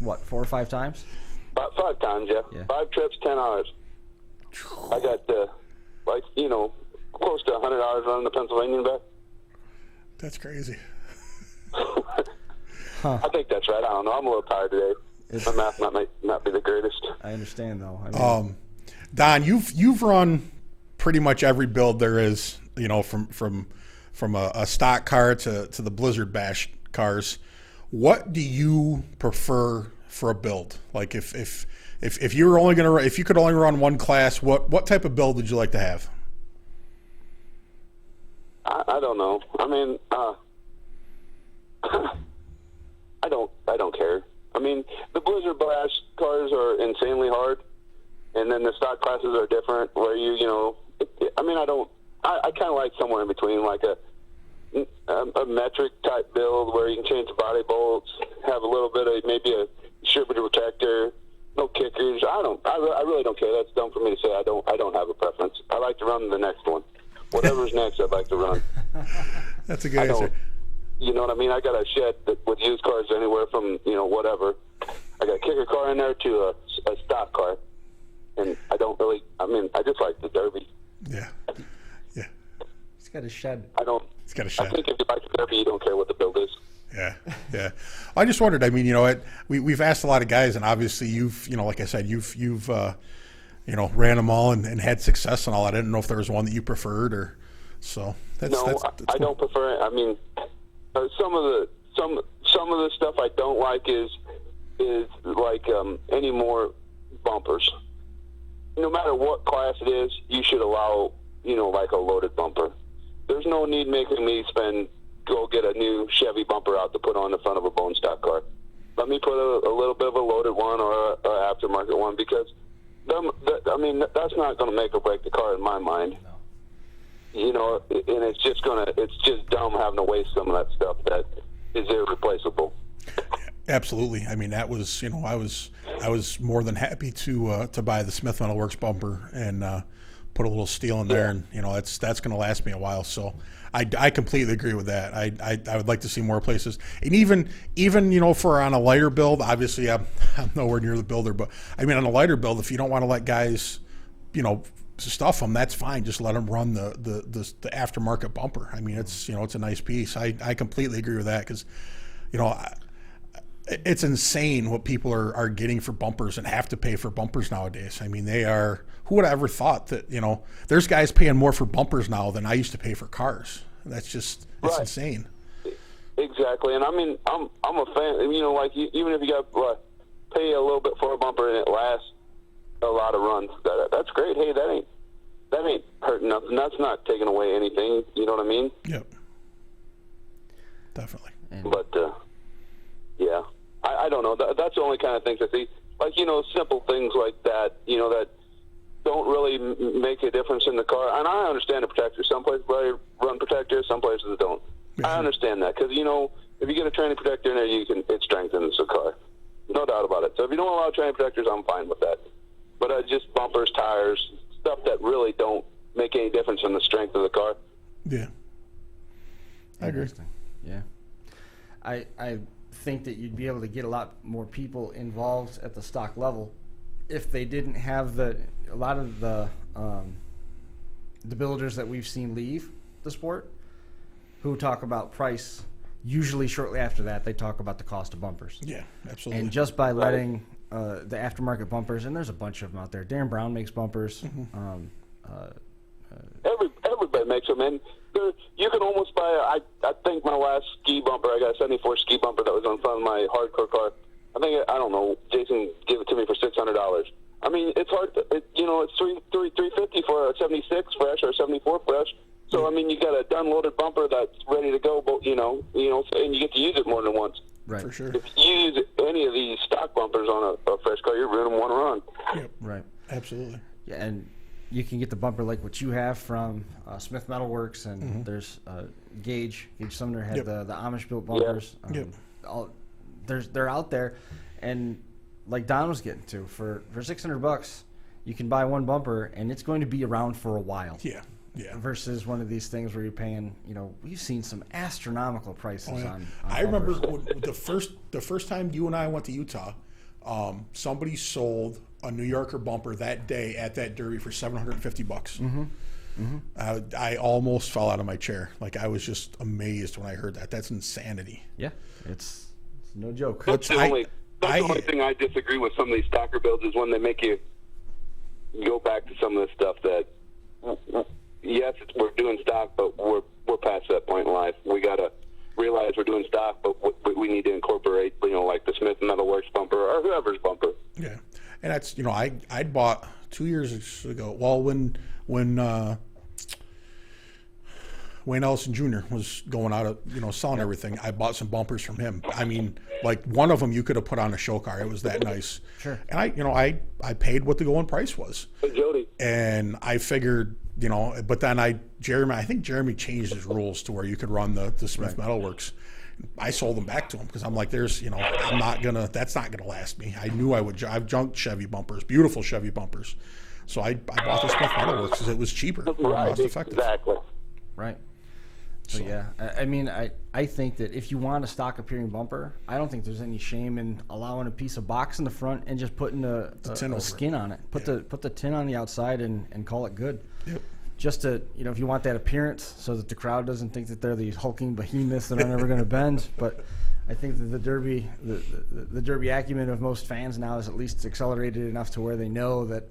4 or 5 times? About 5 times, yeah. 5 trips, 10 hours. I got close to 100 hours running to Pennsylvania and back. That's crazy. I think that's right. I don't know. I'm a little tired today. My math might not be the greatest. I understand, though. Don, you've run pretty much every build there is. From a stock car to the Blizzard Bash cars. What do you prefer for a build? Like if you were only gonna if you could only run one class, what type of build would you like to have? I don't know. I mean, I don't care. I mean, the Blizzard Blast cars are insanely hard, and then the stock classes are different. Where I kind of like somewhere in between, like a metric type build where you can change the body bolts, have a little bit of maybe a distributor protector, no kickers. I really don't care. That's dumb for me to say. I don't have a preference. I like to run the next one. Whatever's next, I'd like to run. That's a good answer. You know what I mean? I got a shed with used cars anywhere from, whatever. I got a kicker car in there to a stock car. And I just like the Derby. Yeah. Yeah. He's got a shed. He's got a shed. I think if you like the Derby, you don't care what the build is. Yeah, yeah. I just wondered. I mean, we've asked a lot of guys, and obviously you've, like I said, you've ran them all and had success and all. I didn't know if there was one that you preferred or so. That's I don't prefer it. I mean, some of the stuff I don't like is like any more bumpers. No matter what class it is, you should allow like a loaded bumper. There's no need making me go get a new Chevy bumper out to put on the front of a bone stock car. Let me put a little bit of a loaded one or a aftermarket one, because that's not going to make or break the car in my mind. No. And it's just dumb having to waste some of that stuff that is irreplaceable. Absolutely. I mean, that was, I was more than happy to buy the Smith Metal Works bumper and put a little steel in there, and that's going to last me a while. So I completely agree with that. I would like to see more places, and even for on a lighter build. Obviously, I'm nowhere near the builder, but I mean on a lighter build, if you don't want to let guys, stuff them, that's fine. Just let them run the aftermarket bumper. I mean, it's it's a nice piece. I completely agree with that, because it's insane what people are getting for bumpers and have to pay for bumpers nowadays. I mean, they are. Who would have ever thought that there's guys paying more for bumpers now than I used to pay for cars? That's just insane. Exactly, and I mean, I'm a fan. Like even if you got pay a little bit for a bumper and it lasts a lot of runs, that's great. Hey, that ain't hurting nothing. That's not taking away anything. You know what I mean? Yep. Definitely. But yeah, I don't know. That's the only kind of things I see. Like simple things like that. That don't really make a difference in the car. And I understand the protector. Some places run protectors, some places don't. Mm-hmm. I understand that, because if you get a training protector in there, it strengthens the car, no doubt about it. So if you don't allow training protectors, I'm fine with that. But just bumpers, tires, stuff that really don't make any difference in the strength of the car. Yeah, I agree. Yeah, I think that you'd be able to get a lot more people involved at the stock level if they didn't have a lot of the builders that we've seen leave the sport, who talk about price. Usually shortly after that, they talk about the cost of bumpers. Yeah, absolutely. And just by letting the aftermarket bumpers, and there's a bunch of them out there. Darren Brown makes bumpers. Mm-hmm. Everybody makes them, and you can almost buy. I think my last ski bumper, I got a '74 ski bumper that was on front of my hardcore car. I don't know. Jason gave it to me for $600. I mean, it's hard. It's $350 for a '76 fresh or a '74 fresh. So I mean, you got a done loaded bumper that's ready to go, but and you get to use it more than once. Right. For sure. If you use any of these stock bumpers on a fresh car, you're running one run. Yep. Right. Absolutely. Yeah, and you can get the bumper like what you have from Smith Metal Works, and mm-hmm. there's Gage Sumner had the Amish built bumpers. Yep. They're out there, and like Don was getting to, for $600, you can buy one bumper, and it's going to be around for a while. Yeah. Yeah. Versus one of these things where you're paying, we've seen some astronomical prices on I remember bumpers. the first time you and I went to Utah, somebody sold a New Yorker bumper that day at that Derby for $750. Mm-hmm. Mm-hmm. I almost fell out of my chair. Like, I was just amazed when I heard that. That's insanity. Yeah, it's no joke. That's the only thing I disagree with some of these stocker builds is when they make you go back to some of the stuff that. Yes, we're doing stock, but we're past that point in life. We got to realize we're doing stock, but we need to incorporate, like the Smith Metal Works bumper or whoever's bumper. Yeah, and that's I'd bought 2 years ago. Well, when Wayne Ellison Jr. was going out of selling everything, I bought some bumpers from him. I mean, like one of them you could have put on a show car. It was that nice. Sure. And I paid what the going price was. Hey, Jody. And I figured. But then I think Jeremy changed his rules to where you could run the Smith Metal Works, I sold them back to him because I'm like, that's not gonna last me. I knew I would. I've junked Chevy bumpers, beautiful Chevy bumpers. So I bought the Smith Metalworks because it was cheaper, more Right, cost effective. exactly. Right. So yeah, I mean, I think that if you want a stock appearing bumper, I don't think there's any shame in allowing a piece of box in the front and just putting a skin on it. Put the tin on the outside and call it good. Yep. Just to, if you want that appearance so that the crowd doesn't think that they're these hulking behemoths that are never going to bend. But I think that the Derby acumen of most fans now is at least accelerated enough to where they know that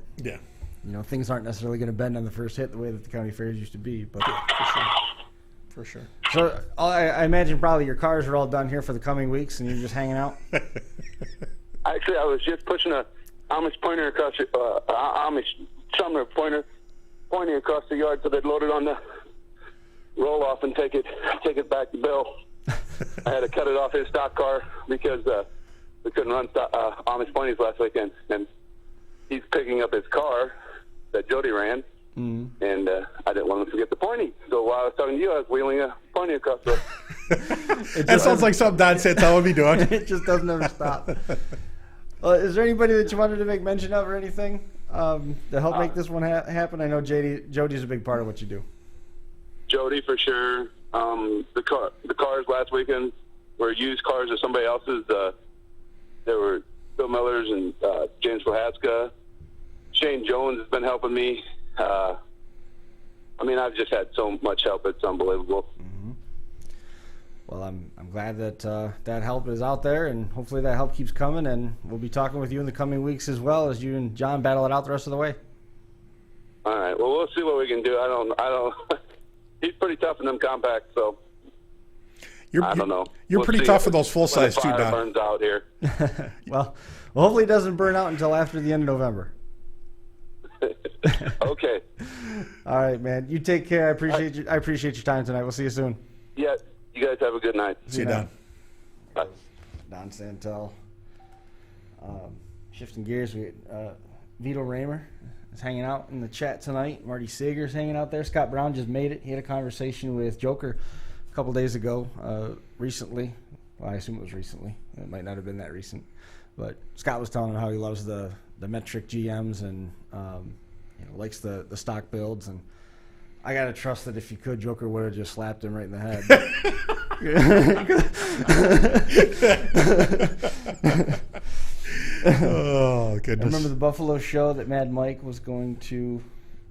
things aren't necessarily going to bend on the first hit the way that the county fairs used to be. But For sure. So I imagine probably your cars are all done here for the coming weeks, and you're just hanging out. Actually, I was just pushing a Amish pointer across Amish Sumner pointer pointing across the yard so they'd load it on the roll off and take it back to Bill. I had to cut it off his stock car because we couldn't run Amish pointies last weekend, and he's picking up his car that Jody ran. Mm-hmm. And I didn't want him to forget the pointy. So while I was talking to you, I was wheeling a pointy across the... That sounds like something Don Santel would be doing. It just doesn't ever stop. Well, is there anybody that you wanted to make mention of or anything to help make this one happen? I know Jody's a big part of what you do. Jody, for sure. The cars last weekend were used cars of somebody else's. There were Bill Miller's and James Prohaska. Shane Jones has been helping me. I've just had so much help. It's unbelievable. Mm-hmm. Well, I'm glad that that help is out there, and hopefully that help keeps coming. And we'll be talking with you in the coming weeks as well as you and John battle it out the rest of the way. All right. Well, we'll see what we can do. I don't. He's pretty tough in them compacts, so I don't know. You're pretty tough for those full size too, Don. Burns out here. well, hopefully it doesn't burn out until after the end of November. Okay. All right, man. You take care. I appreciate your time tonight. We'll see you soon. Yeah. You guys have a good night. See you, Don. Bye. Don Santel. Shifting gears, we Vito Raymer is hanging out in the chat tonight. Marty Sager's hanging out there. Scott Brown just made it. He had a conversation with Joker a couple days ago, recently. Well, I assume it was recently. It might not have been that recent. But Scott was telling him how he loves the metric GMs and likes the stock builds. And I got to trust that if he could, Joker would have just slapped him right in the head. Oh, goodness. I remember the Buffalo show that Mad Mike was going to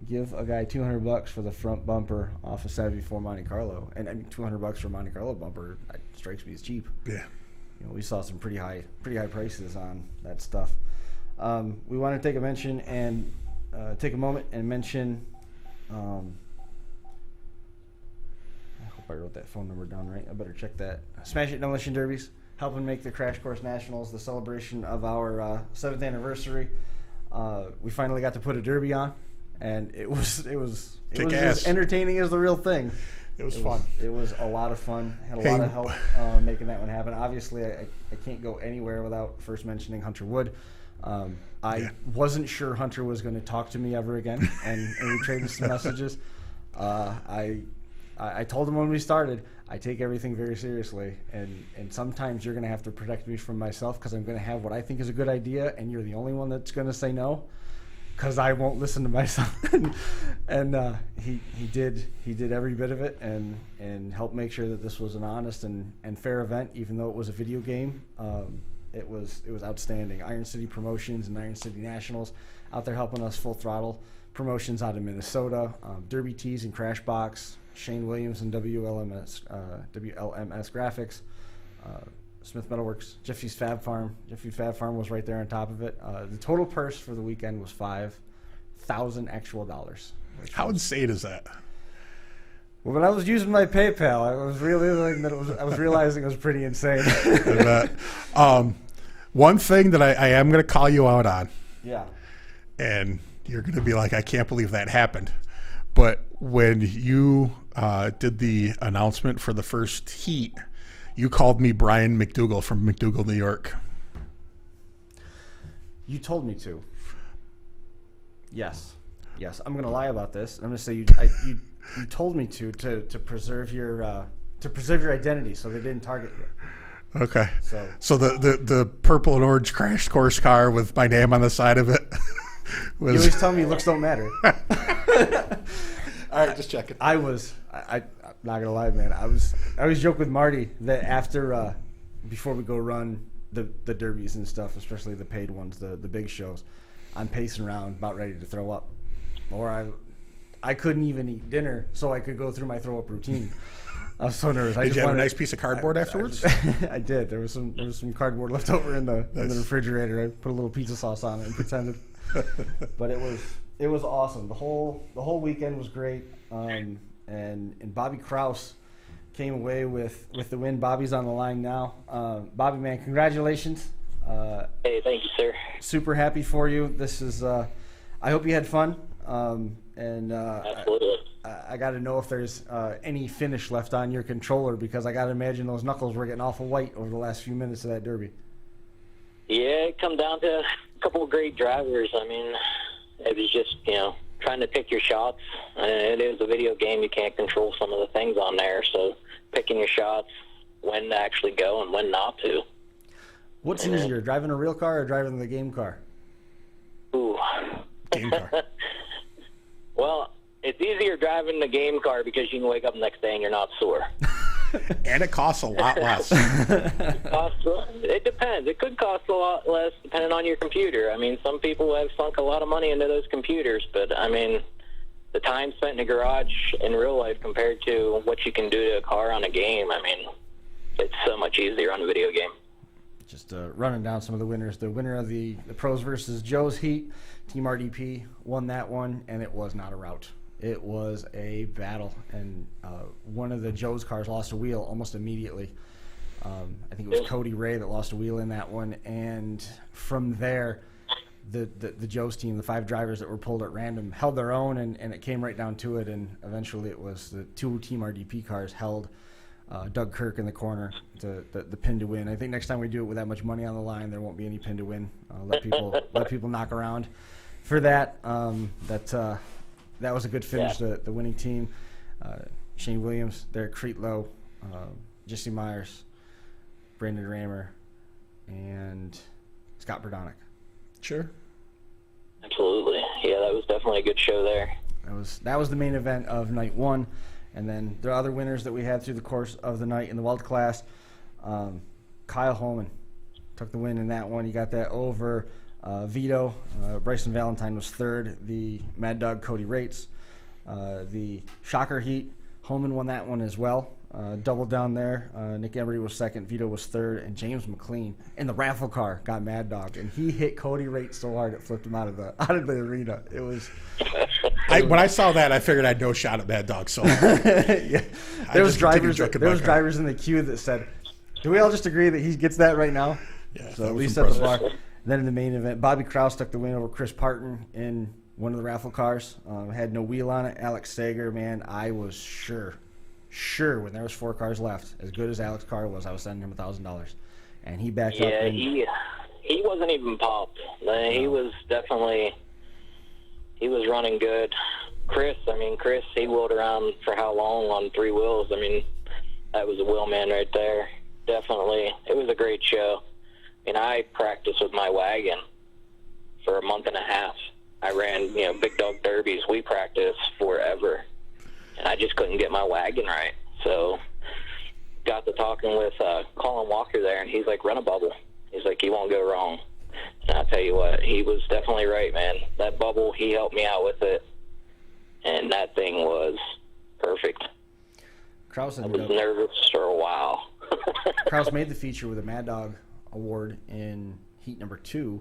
give a guy $200 for the front bumper off of Saturday before Monte Carlo. And I mean, $200 for a Monte Carlo bumper strikes me as cheap. Yeah. We saw some pretty high prices on that stuff. We want to take a mention and take a moment and mention. I hope I wrote that phone number down right. I better check that. Smash It Demolition Derbies, helping make the Crash Course Nationals the celebration of our 7th anniversary. We finally got to put a derby on, and it was as entertaining as the real thing. It was fun. It was a lot of fun. Had a lot of help making that one happen. Obviously, I can't go anywhere without first mentioning Hunter Wood. I wasn't sure Hunter was going to talk to me ever again, and we traded some messages. I told him when we started, I take everything very seriously, and sometimes you're going to have to protect me from myself because I'm going to have what I think is a good idea, and you're the only one that's going to say no, because I won't listen to myself. And he did every bit of it, and helped make sure that this was an honest and fair event, even though it was a video game. It was outstanding. Iron City Promotions and Iron City Nationals out there helping us full throttle. Promotions out of Minnesota, Derby Tees and Crashbox, Shane Williams and WLMS Graphics, Smith Metalworks, Jeffy's Fab Farm. Jeffy's Fab Farm was right there on top of it. The total purse for the weekend was $5,000 actual dollars. How insane is that? Well, when I was using my PayPal, I was realizing it was pretty insane. One thing that I am going to call you out on. Yeah. And you're going to be like, I can't believe that happened. But when you did the announcement for the first heat, you called me Brian McDougal from McDougal, New York. You told me to. Yes. I'm going to lie about this. I'm going to say you told me to preserve your to preserve your identity, so they didn't target you. Okay. So the purple and orange crash course car with my name on the side of it was. You always tell me looks don't matter. All right, just checking. I'm not gonna lie, man. I always joke with Marty that after before we go run the derbies and stuff, especially the paid ones, the big shows, I'm pacing around about ready to throw up, or I couldn't even eat dinner so I could go through my throw up routine. I was so nervous. Did you have a nice piece of cardboard afterwards? I did. There was some cardboard left over in the refrigerator. I put a little pizza sauce on it and pretended. But it was awesome. The whole weekend was great. And Bobby Krouse came away with the win. Bobby's on the line now. Bobby, man, congratulations. Hey, thank you, sir. Super happy for you. This is. I hope you had fun. Absolutely. I got to know if there's any finish left on your controller, because I got to imagine those knuckles were getting awful white over the last few minutes of that derby. Yeah, it come down to a couple of great drivers. I mean, it was just, trying to pick your shots. It is a video game. You can't control some of the things on there. So picking your shots, when to actually go and when not to. What's easier, driving a real car or driving the game car? Ooh. Game car. Well, it's easier driving the game car because you can wake up the next day and you're not sore. And it costs a lot less. It depends. It could cost a lot less depending on your computer. I mean, some people have sunk a lot of money into those computers, but I mean, the time spent in a garage in real life compared to what you can do to a car on a game, I mean, it's so much easier on a video game. Just running down some of the winners. The winner of the Pros versus Joe's Heat, Team RDP, won that one, and it was not a rout. It was a battle, and one of the Joe's cars lost a wheel almost immediately. I think it was Cody Ray that lost a wheel in that one, and from there, the Joe's team, the 5 drivers that were pulled at random, held their own, and it came right down to it, and eventually it was the 2 Team RDP cars held Doug Kirk in the corner, the pin to win. I think next time we do it with that much money on the line, there won't be any pin to win. Let people knock around for that. That was a good finish. Yeah. The winning team, Shane Williams, Derek Creetlow, Jesse Myers, Brandon Raymer, and Scott Berdonic. Sure. Absolutely. Yeah, that was definitely a good show there. That was the main event of night 1. And then the other winners that we had through the course of the night in the Weld class, Kyle Holman took the win in that one. He got that over Vito. Bryson Valentine was 3rd. The Mad Dog Cody Rates. The Shocker Heat, Holman won that one as well. Double down there. Nick Emery was 2nd. Vito was 3rd. And James McLean in the raffle car got Mad Dog. And he hit Cody Rates so hard it flipped him out of the arena. It was... When I saw that, I figured I'd no shot at Mad Dog. So yeah. There was drivers in the queue that said, "Do we all just agree that he gets that right now?" Yeah, so at least at the bar. Then in the main event, Bobby Krouse took the win over Chris Parton in one of the raffle cars. Had no wheel on it. Alex Sager, man, I was sure when there was 4 cars left, as good as Alex's car was, I was sending him $1,000, and he backed up. Yeah, he wasn't even popped. He was definitely. He was running good. Chris, he wheeled around for how long on 3 wheels? I mean, that was a wheelman right there. Definitely. It was a great show. I practiced with my wagon for a month and a half. I ran, big dog derbies. We practiced forever. And I just couldn't get my wagon right. So got to talking with Colin Walker there, and he's like, run a bubble. He's like, you won't go wrong. And I'll tell you what, he was definitely right, man. That bubble, he helped me out with it, and that thing was perfect. Krouse I was nervous for a while. Krouse made the feature with a Mad Dog award in Heat number 2,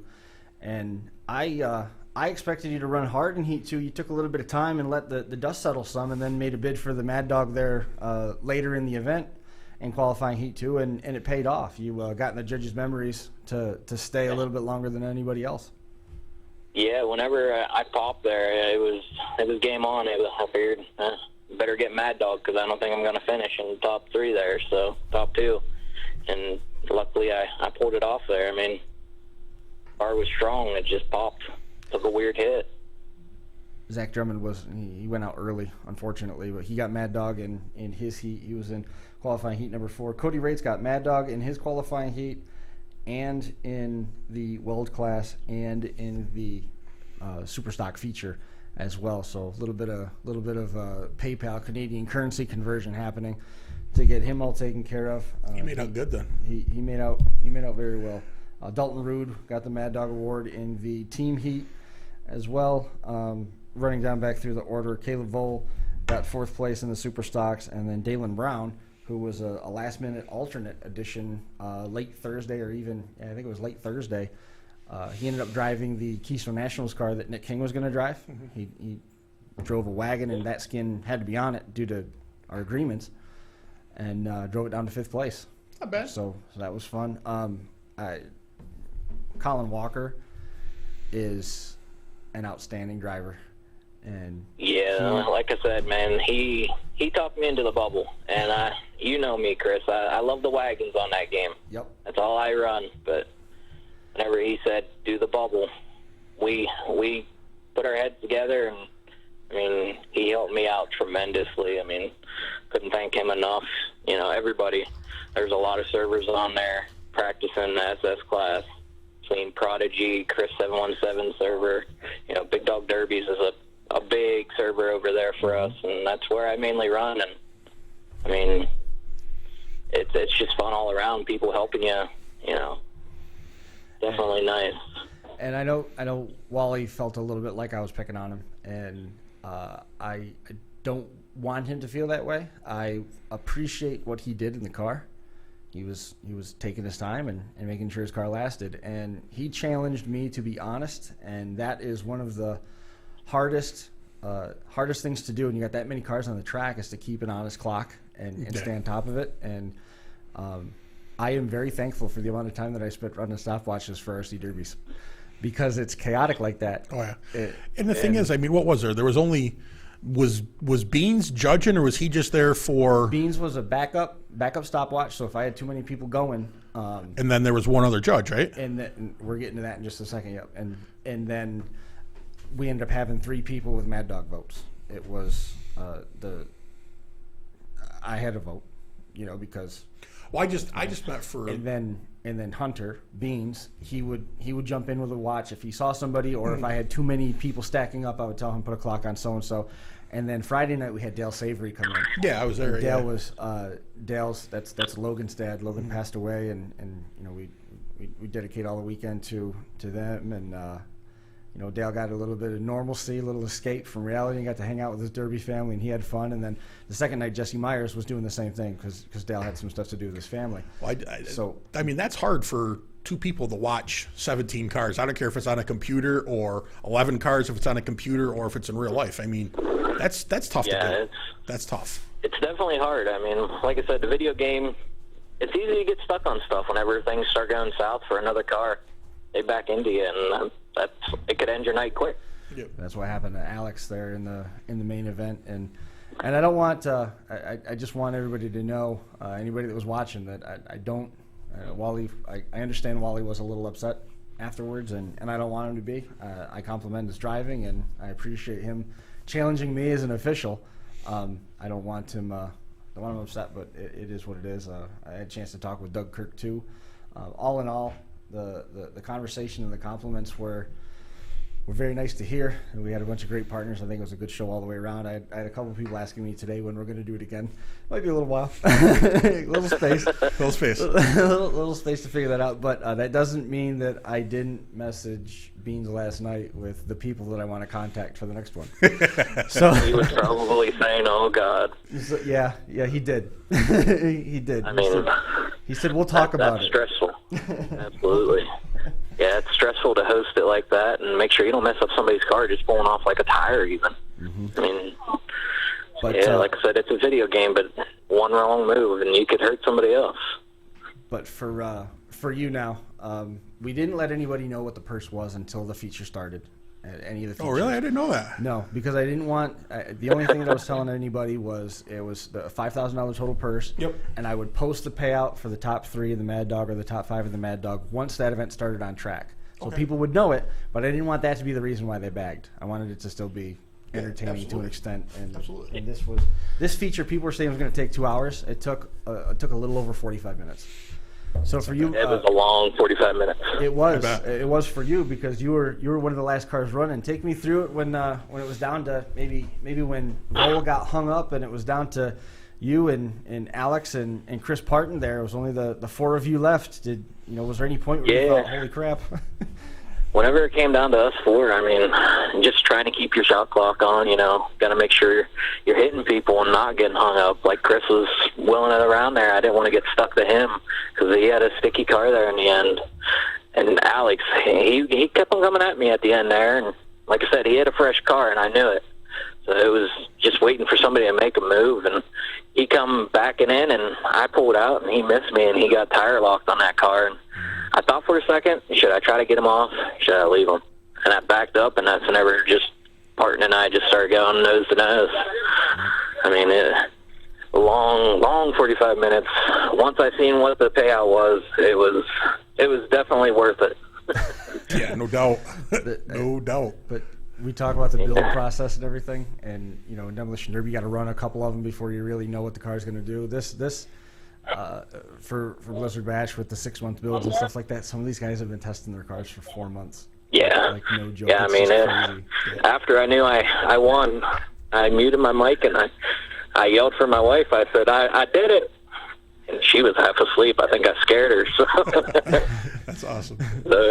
and I expected you to run hard in Heat 2. You took a little bit of time and let the dust settle some, and then made a bid for the Mad Dog there later in the event in qualifying Heat 2, and it paid off. You got in the judges' memories to stay a little bit longer than anybody else. Yeah, whenever I popped there, it was game on. I figured better get Mad Dog because I don't think I'm going to finish in the top 3 there, so top 2. And luckily I pulled it off there. Car was strong. It just popped. Took a weird hit. Zach Drummond he went out early, unfortunately, but he got Mad Dog in his heat. He was in qualifying heat number 4. Cody Rates got Mad Dog in his qualifying heat, and in the weld class, and in the super stock feature as well. So a little bit of PayPal Canadian currency conversion happening to get him all taken care of. He made out good then. He made out very well. Dalton Rude got the Mad Dog Award in the team heat as well. Running down back through the order, Caleb Vole got 4th place in the super stocks, and then Dalen Brown, who was a last-minute alternate addition late Thursday, or even, I think it was late Thursday. He ended up driving the Keystone Nationals car that Nick King was going to drive. Mm-hmm. He drove a wagon, and that skin had to be on it due to our agreements, and drove it down to 5th place. Not bad. So that was fun. Colin Walker is an outstanding driver. And like I said, man, he talked me into the bubble, and you know me, Chris. I love the wagons on that game. Yep, that's all I run. But whenever he said do the bubble, we put our heads together, and I mean, he helped me out tremendously. I mean, couldn't thank him enough. You know, everybody. There's a lot of servers on there practicing the SS class. Between Prodigy, Chris 717 server, you know, Big Dog Derbies is a big server over there for us, and that's where I mainly run. And I mean, it's just fun all around. People helping you, you know, definitely nice. And I know Wally felt a little bit like I was picking on him, and I don't want him to feel that way. I appreciate what he did in the car. He was taking his time and making sure his car lasted, and he challenged me to be honest, and that is one of the hardest things to do when you got that many cars on the track, is to keep an honest clock and stay on top of it. And I am very thankful for the amount of time that I spent running stopwatches for RC Derbies, because it's chaotic like that. Oh yeah. And the thing is, I mean, what was there? There was only was Beans judging, or was he just there for? Beans was a backup stopwatch. So if I had too many people going, and then there was one other judge, right? And we're getting to that in just a second. Yep. And then we ended up having 3 people with Mad Dog votes. It was I had a vote, you know, because. Well, I just meant for. And then Hunter Beans, he would jump in with a watch if he saw somebody, or if I had too many people stacking up, I would tell him put a clock on so and so. And then Friday night we had Dale Savory come in. Yeah, I was there. And Dale was Dale's. That's Logan's dad. Logan passed away, and you know we dedicate all the weekend to them, and you know, Dale got a little bit of normalcy, a little escape from reality, and got to hang out with his Derby family, and he had fun. And then the second night, Jesse Myers was doing the same thing because Dale had some stuff to do with his family. Well, I mean, that's hard for 2 people to watch 17 cars. I don't care if it's on a computer, or 11 cars if it's on a computer, or if it's in real life. I mean, that's tough to do. That's tough. It's definitely hard. I mean, like I said, the video game, it's easy to get stuck on stuff whenever things start going south for another car. They back into you, and it could end your night quick. Yep. That's what happened to Alex there in the main event, and I don't want I just want everybody to know, anybody that was watching, that I don't Wally. I understand Wally was a little upset afterwards, and I don't want him to be. I compliment his driving, and I appreciate him challenging me as an official. I don't want him upset, but it is what it is. I had a chance to talk with Doug Kirk too. All in all, the conversation and the compliments were very nice to hear, and we had a bunch of great partners. I think it was a good show all the way around. I had a couple of people asking me today when we're going to do it again. Might be a little while, little space to figure that out. But that doesn't mean that I didn't message Beans last night with the people that I want to contact for the next one. So he was probably saying, "Oh God." So, yeah, he did. he did. I mean, he said we'll talk about it. That's stressful. Absolutely. Yeah, it's stressful to host it like that and make sure you don't mess up somebody's car just pulling off like a tire even. Mm-hmm. I mean, like I said, it's a video game, but one wrong move and you could hurt somebody else. But for you now, we didn't let anybody know what the purse was until the feature started. Any of the features. Oh, really? I didn't know that. No, because I didn't want the only thing that I was telling anybody was it was the $5,000 total purse. Yep. And I would post the payout for the top 3 of the Mad Dog or the top 5 of the Mad Dog once that event started on track. So people would know it, but I didn't want that to be the reason why they bagged. I wanted it to still be entertaining to an extent. And, Absolutely. and this feature, people were saying was going to take 2 hours. It took a little over 45 minutes. So for you, It was a long 45 minutes. it was for you because you were one of the last cars running. Take me through it when it was down to maybe when Roll got hung up and it was down to you and Alex and Chris Parton there. It was only the four of you left. Was there any point where you thought, holy crap? Whenever it came down to us four, I mean, just trying to keep your shot clock on, got to make sure you're hitting people and not getting hung up. Like Chris was wheeling it around there. I didn't want to get stuck to him because he had a sticky car there in the end. And Alex, he kept on coming at me at the end there. And like I said, he had a fresh car, and I knew it. So it was just waiting for somebody to make a move. And he come backing in, and I pulled out, and he missed me, and he got tire locked on that car. And I thought for a second, should I try to get him off? Should I leave him? And I backed up, and that's whenever just Parton and I just started going nose to nose. I mean, long 45 minutes. Once I seen what the payout was, it was definitely worth it. Yeah, no doubt. No doubt. But we talk about the build process and everything, and in Demolition Derby, you got to run a couple of them before you really know what the car's going to do. This for Blizzard Bash with the 6-month builds and stuff like that, some of these guys have been testing their cars for 4 months. Yeah. Like no joke. Yeah, I mean, after I knew I won, I muted my mic and I yelled for my wife. I said, I did it. And she was half asleep. I think I scared her. So. That's awesome. So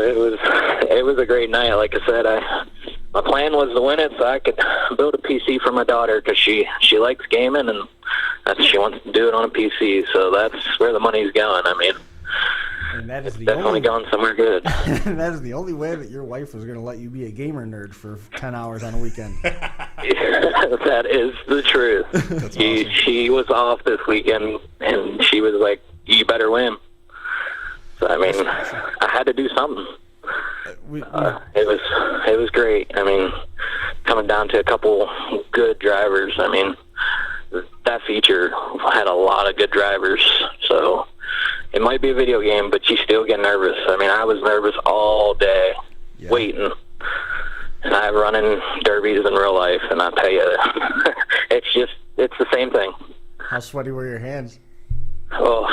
it was a great night. Like I said, my plan was to win it so I could build a PC for my daughter because she likes gaming and she wants to do it on a PC. So that's where the money's going. I mean, and that is definitely going somewhere good. That is the only way that your wife was going to let you be a gamer nerd for 10 hours on a weekend. That is the truth. That's awesome. She was off this weekend, and she was like, "You better win." So I mean, I had to do something. It was great. I mean, coming down to a couple good drivers. I mean, that feature had a lot of good drivers. So it might be a video game, but you still get nervous. I mean, I was nervous all day, waiting. And I'm running derbies in real life, and I tell you, it's the same thing. How sweaty were your hands? Oh,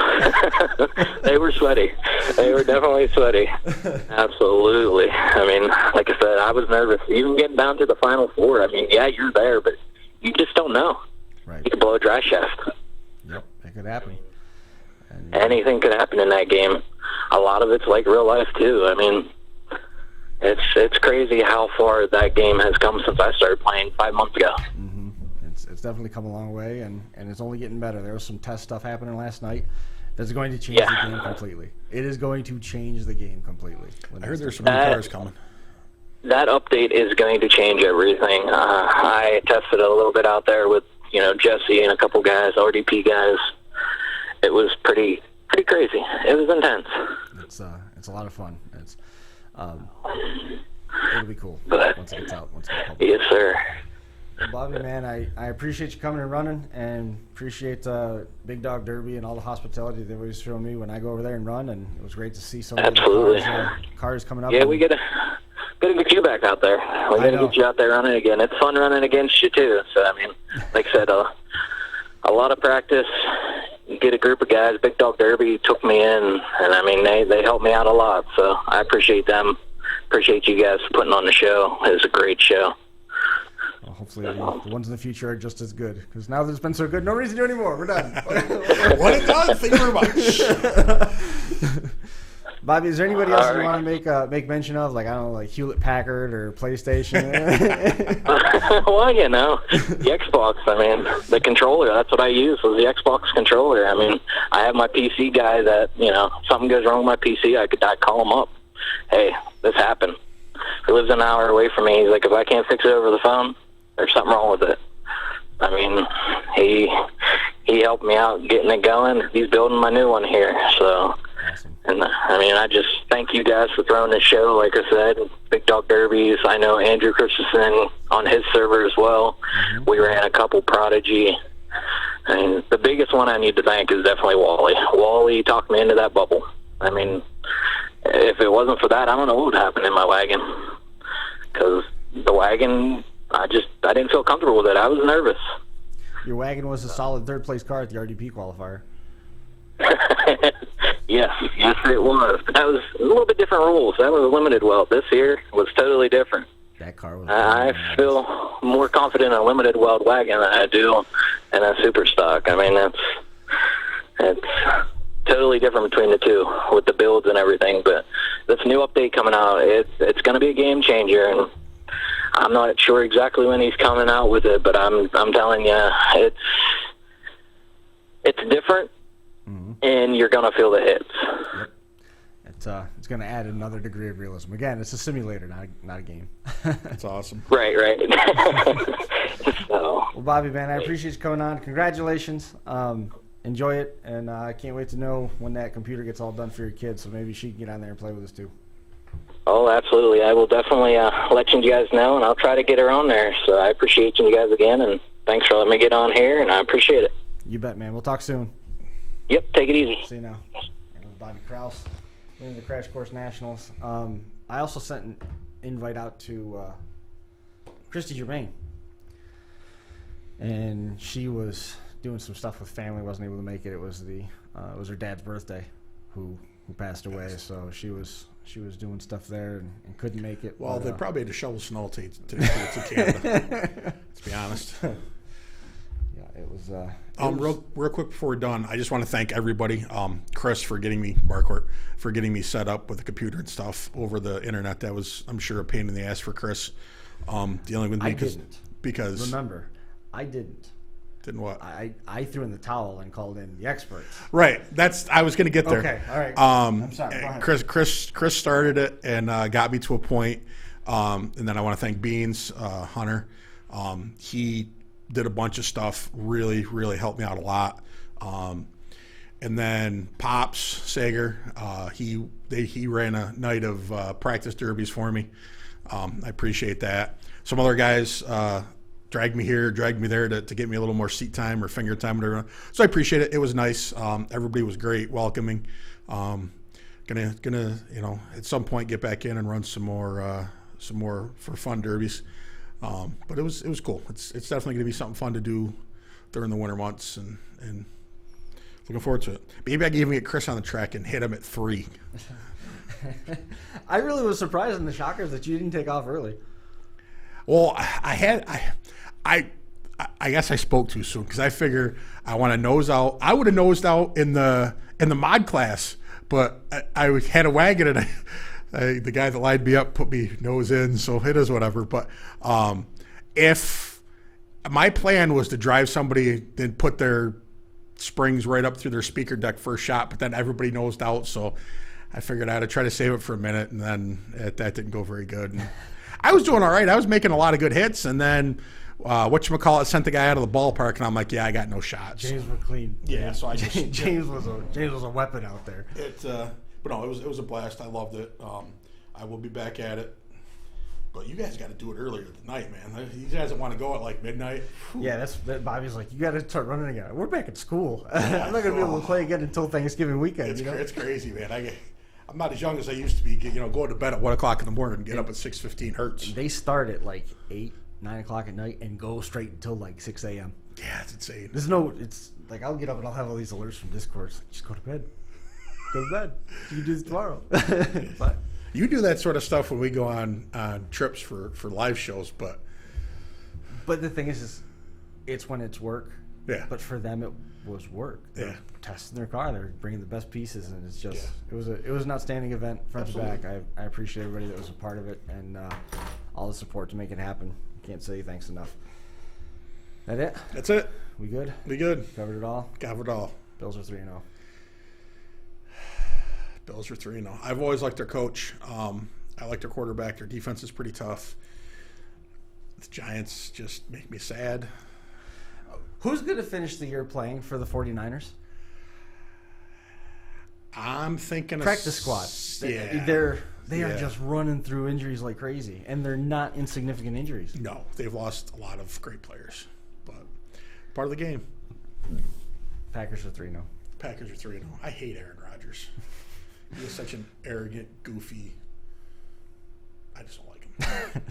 they were sweaty. They were definitely sweaty. Absolutely. I mean, like I said, I was nervous. Even getting down to the final four, I mean, yeah, you're there, but you just don't know. Right. You could blow a dry shaft. Yep, it could happen. Anything could happen in that game. A lot of it's like real life, too. I mean, it's crazy how far that game has come since I started playing 5 months ago. Mm-hmm. It's definitely come a long way, and it's only getting better. There was some test stuff happening last night that's going to change the game completely. It is going to change the game completely. I heard there's some new cars coming. That update is going to change everything. I tested a little bit out there with Jesse and a couple guys, RDP guys. It was pretty crazy. It was intense. It's a lot of fun. It'll be cool once it gets out. Yes, sir. Well, Bobby, man, I appreciate you coming and running, and appreciate Big Dog Derby and all the hospitality they always show me when I go over there and run. And it was great to see some of the cars coming up. Yeah, we gotta get you back out there. We gotta get you out there running again. It's fun running against you too. So I mean, like I said, a lot of practice. You get a group of guys. Big Dog Derby took me in, and I mean they helped me out a lot. So I appreciate them. Appreciate you guys putting on the show. It was a great show. Well, hopefully the ones in the future are just as good. Because now that it's been so good, no reason to do anymore. We're done. What it done? Thank you very much. Bobby, is there anybody else you want to make mention of? Like, I don't know, like Hewlett Packard or PlayStation? Well, the Xbox, I mean, the controller, that's what I use was the Xbox controller. I mean, I have my PC guy that, something goes wrong with my PC, I call him up. Hey, this happened. He lives an hour away from me. He's like, if I can't fix it over the phone, there's something wrong with it. I mean, he helped me out getting it going. He's building my new one here, so... Awesome. And I mean, I just thank you guys for throwing this show. Like I said, Big Dog Derbies. I know Andrew Christensen on his server as well. Mm-hmm. We ran a couple Prodigy. I mean, the biggest one I need to thank is definitely Wally. Wally talked me into that bubble. I mean, if it wasn't for that, I don't know what would happen in my wagon. Because the wagon, I didn't feel comfortable with it. I was nervous. Your wagon was a solid third-place car at the RDP qualifier. Yes, it was. But that was a little bit different rules. That was a limited weld. This here was totally different. That car was. I feel more confident in a limited weld wagon than I do in a super stock. I mean, it's totally different between the two with the builds and everything. But this new update coming out, it's going to be a game changer, and I'm not sure exactly when he's coming out with it, but I'm telling you, it's different, and you're going to feel the hits. Yep. It's going to add another degree of realism. Again, it's a simulator, not a game. That's awesome. Right. So. Well, Bobby, man, I appreciate you coming on. Congratulations. Enjoy it, and I can't wait to know when that computer gets all done for your kids, so maybe she can get on there and play with us too. Oh, absolutely. I will definitely let you guys know, and I'll try to get her on there. So I appreciate you guys again, and thanks for letting me get on here, and I appreciate it. You bet, man. We'll talk soon. Yep, take it easy. See you now. That was Bobby Krouse, winning the Crash Course Nationals. I also sent an invite out to Christy Germain, and she was doing some stuff with family, wasn't able to make it. It was her dad's birthday, who passed away, so she was doing stuff there and couldn't make it. Well, they probably had to shovel snow to Canada. Let's be honest. Yeah, it was. Real quick before we're done, I just want to thank everybody. Chris for getting me set up with the computer and stuff over the internet. That was, I'm sure, a pain in the ass for Chris. Dealing with me because remember, I didn't. Didn't what? I threw in the towel and called in the experts. Right. I was going to get there. Okay. All right. I'm sorry. Go ahead. Chris started it and got me to a point. And then I want to thank Beans, Hunter. He did a bunch of stuff. Really, really helped me out a lot. And then Pops Sager, he ran a night of practice derbies for me. I appreciate that. Some other guys dragged me here, dragged me there to get me a little more seat time or finger time, whatever. So I appreciate it. It was nice. Everybody was great, welcoming. Gonna at some point get back in and run some more for fun derbies. But it was cool. It's definitely gonna be something fun to do during the winter months, and looking forward to it. Maybe I can even get Chris on the track and hit him at 3. I really was surprised in the Shockers that you didn't take off early. Well, I guess I spoke too soon because I figure I want to nose out. I would have nosed out in the mod class, but I had a wagon and the guy that lined me up put me nose in, so it is whatever. But if my plan was to drive somebody and put their springs right up through their speaker deck first shot, but then everybody nosed out, so I figured I'd try to save it for a minute, and then that didn't go very good. And I was doing all right. I was making a lot of good hits, and then whatchamacallit sent the guy out of the ballpark, and I'm like, yeah, I got no shots. James were clean. Yeah, so I just James was a weapon out there. But no, it was a blast. I loved it. I will be back at it. But you guys got to do it earlier tonight, man. You guys don't want to go at like midnight. Yeah, Bobby's like, you got to start running again. We're back at school. I'm not going to be able to play again until Thanksgiving weekend. It's crazy, man. I'm not as young as I used to be. Going to bed at 1 o'clock in the morning and get up at 6:15 hurts. They start at like 8, 9 o'clock at night and go straight until like 6 a.m. Yeah, it's insane. It's like I'll get up and I'll have all these alerts from Discord. It's like, just go to bed. Go to bed. You can do this tomorrow. But you do that sort of stuff when we go on trips for live shows, but the thing is it's when it's work. Yeah. But for them, it was work. They're testing their car. They're bringing the best pieces, and it's just it was an outstanding event front to back. I appreciate everybody that was a part of it and all the support to make it happen. Can't say thanks enough. That it? That's it. We good? We good. Covered it all. Covered it all. Bills are 3-0. Bills are 3-0. I've always liked their coach. I like their quarterback. Their defense is pretty tough. The Giants just make me sad. Who's going to finish the year playing for the 49ers? I'm thinking practice squad. Yeah. They are just running through injuries like crazy, and they're not insignificant injuries. No, they've lost a lot of great players, but part of the game. Packers are 3-0. Packers are 3-0. I hate Aaron Rodgers. He is such an arrogant, goofy. I just don't like him.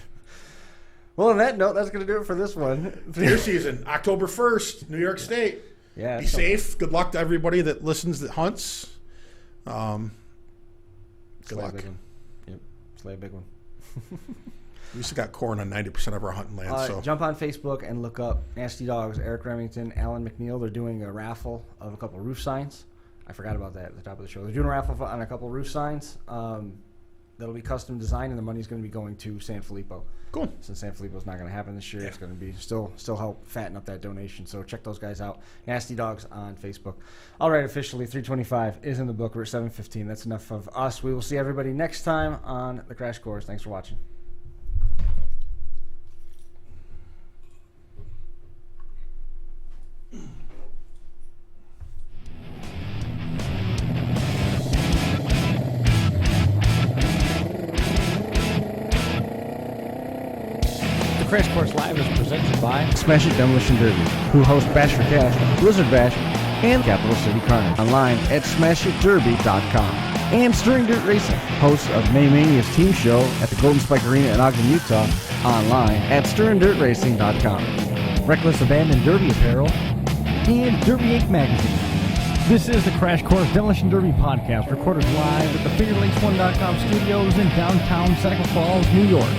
Well, on that note, that's going to do it for this one. Deer season, October 1st, New York State. Yeah. Be safe. Good luck to everybody that listens, that hunts. Good luck. Big one. Yep. Slay a big one. We used to got corn on 90% of our hunting land. So Jump on Facebook and look up Nasty Dogs, Eric Remington, Alan McNeil. They're doing a raffle of a couple roof signs. I forgot about that at the top of the show. They're doing a raffle on a couple roof signs. That'll be custom designed, and the money's going to be going to San Filippo. cool. Since San Filippo's not going to happen this year, Yeah. it's going to be still help fatten up that donation. So check those guys out. Nasty Dogs on Facebook. All right, officially 325 is in the book. We're at 7:15. That's enough of us. We will see everybody next time on the Crash Course. Thanks for watching. The Crash Course Live is presented by Smash It Demolition Derby, who host Bash for Cash, Blizzard Bash, and Capital City Carnage. Online at smashitderby.com. And Stirring Dirt Racing, hosts of May Mania's team show at the Golden Spike Arena in Ogden, Utah. Online at stirringdirtracing.com. Reckless Abandon Derby Apparel, and Derby Inc. Magazine. This is the Crash Course Demolition Derby podcast, recorded live at the FingerLinks1.com studios in downtown Seneca Falls, New York.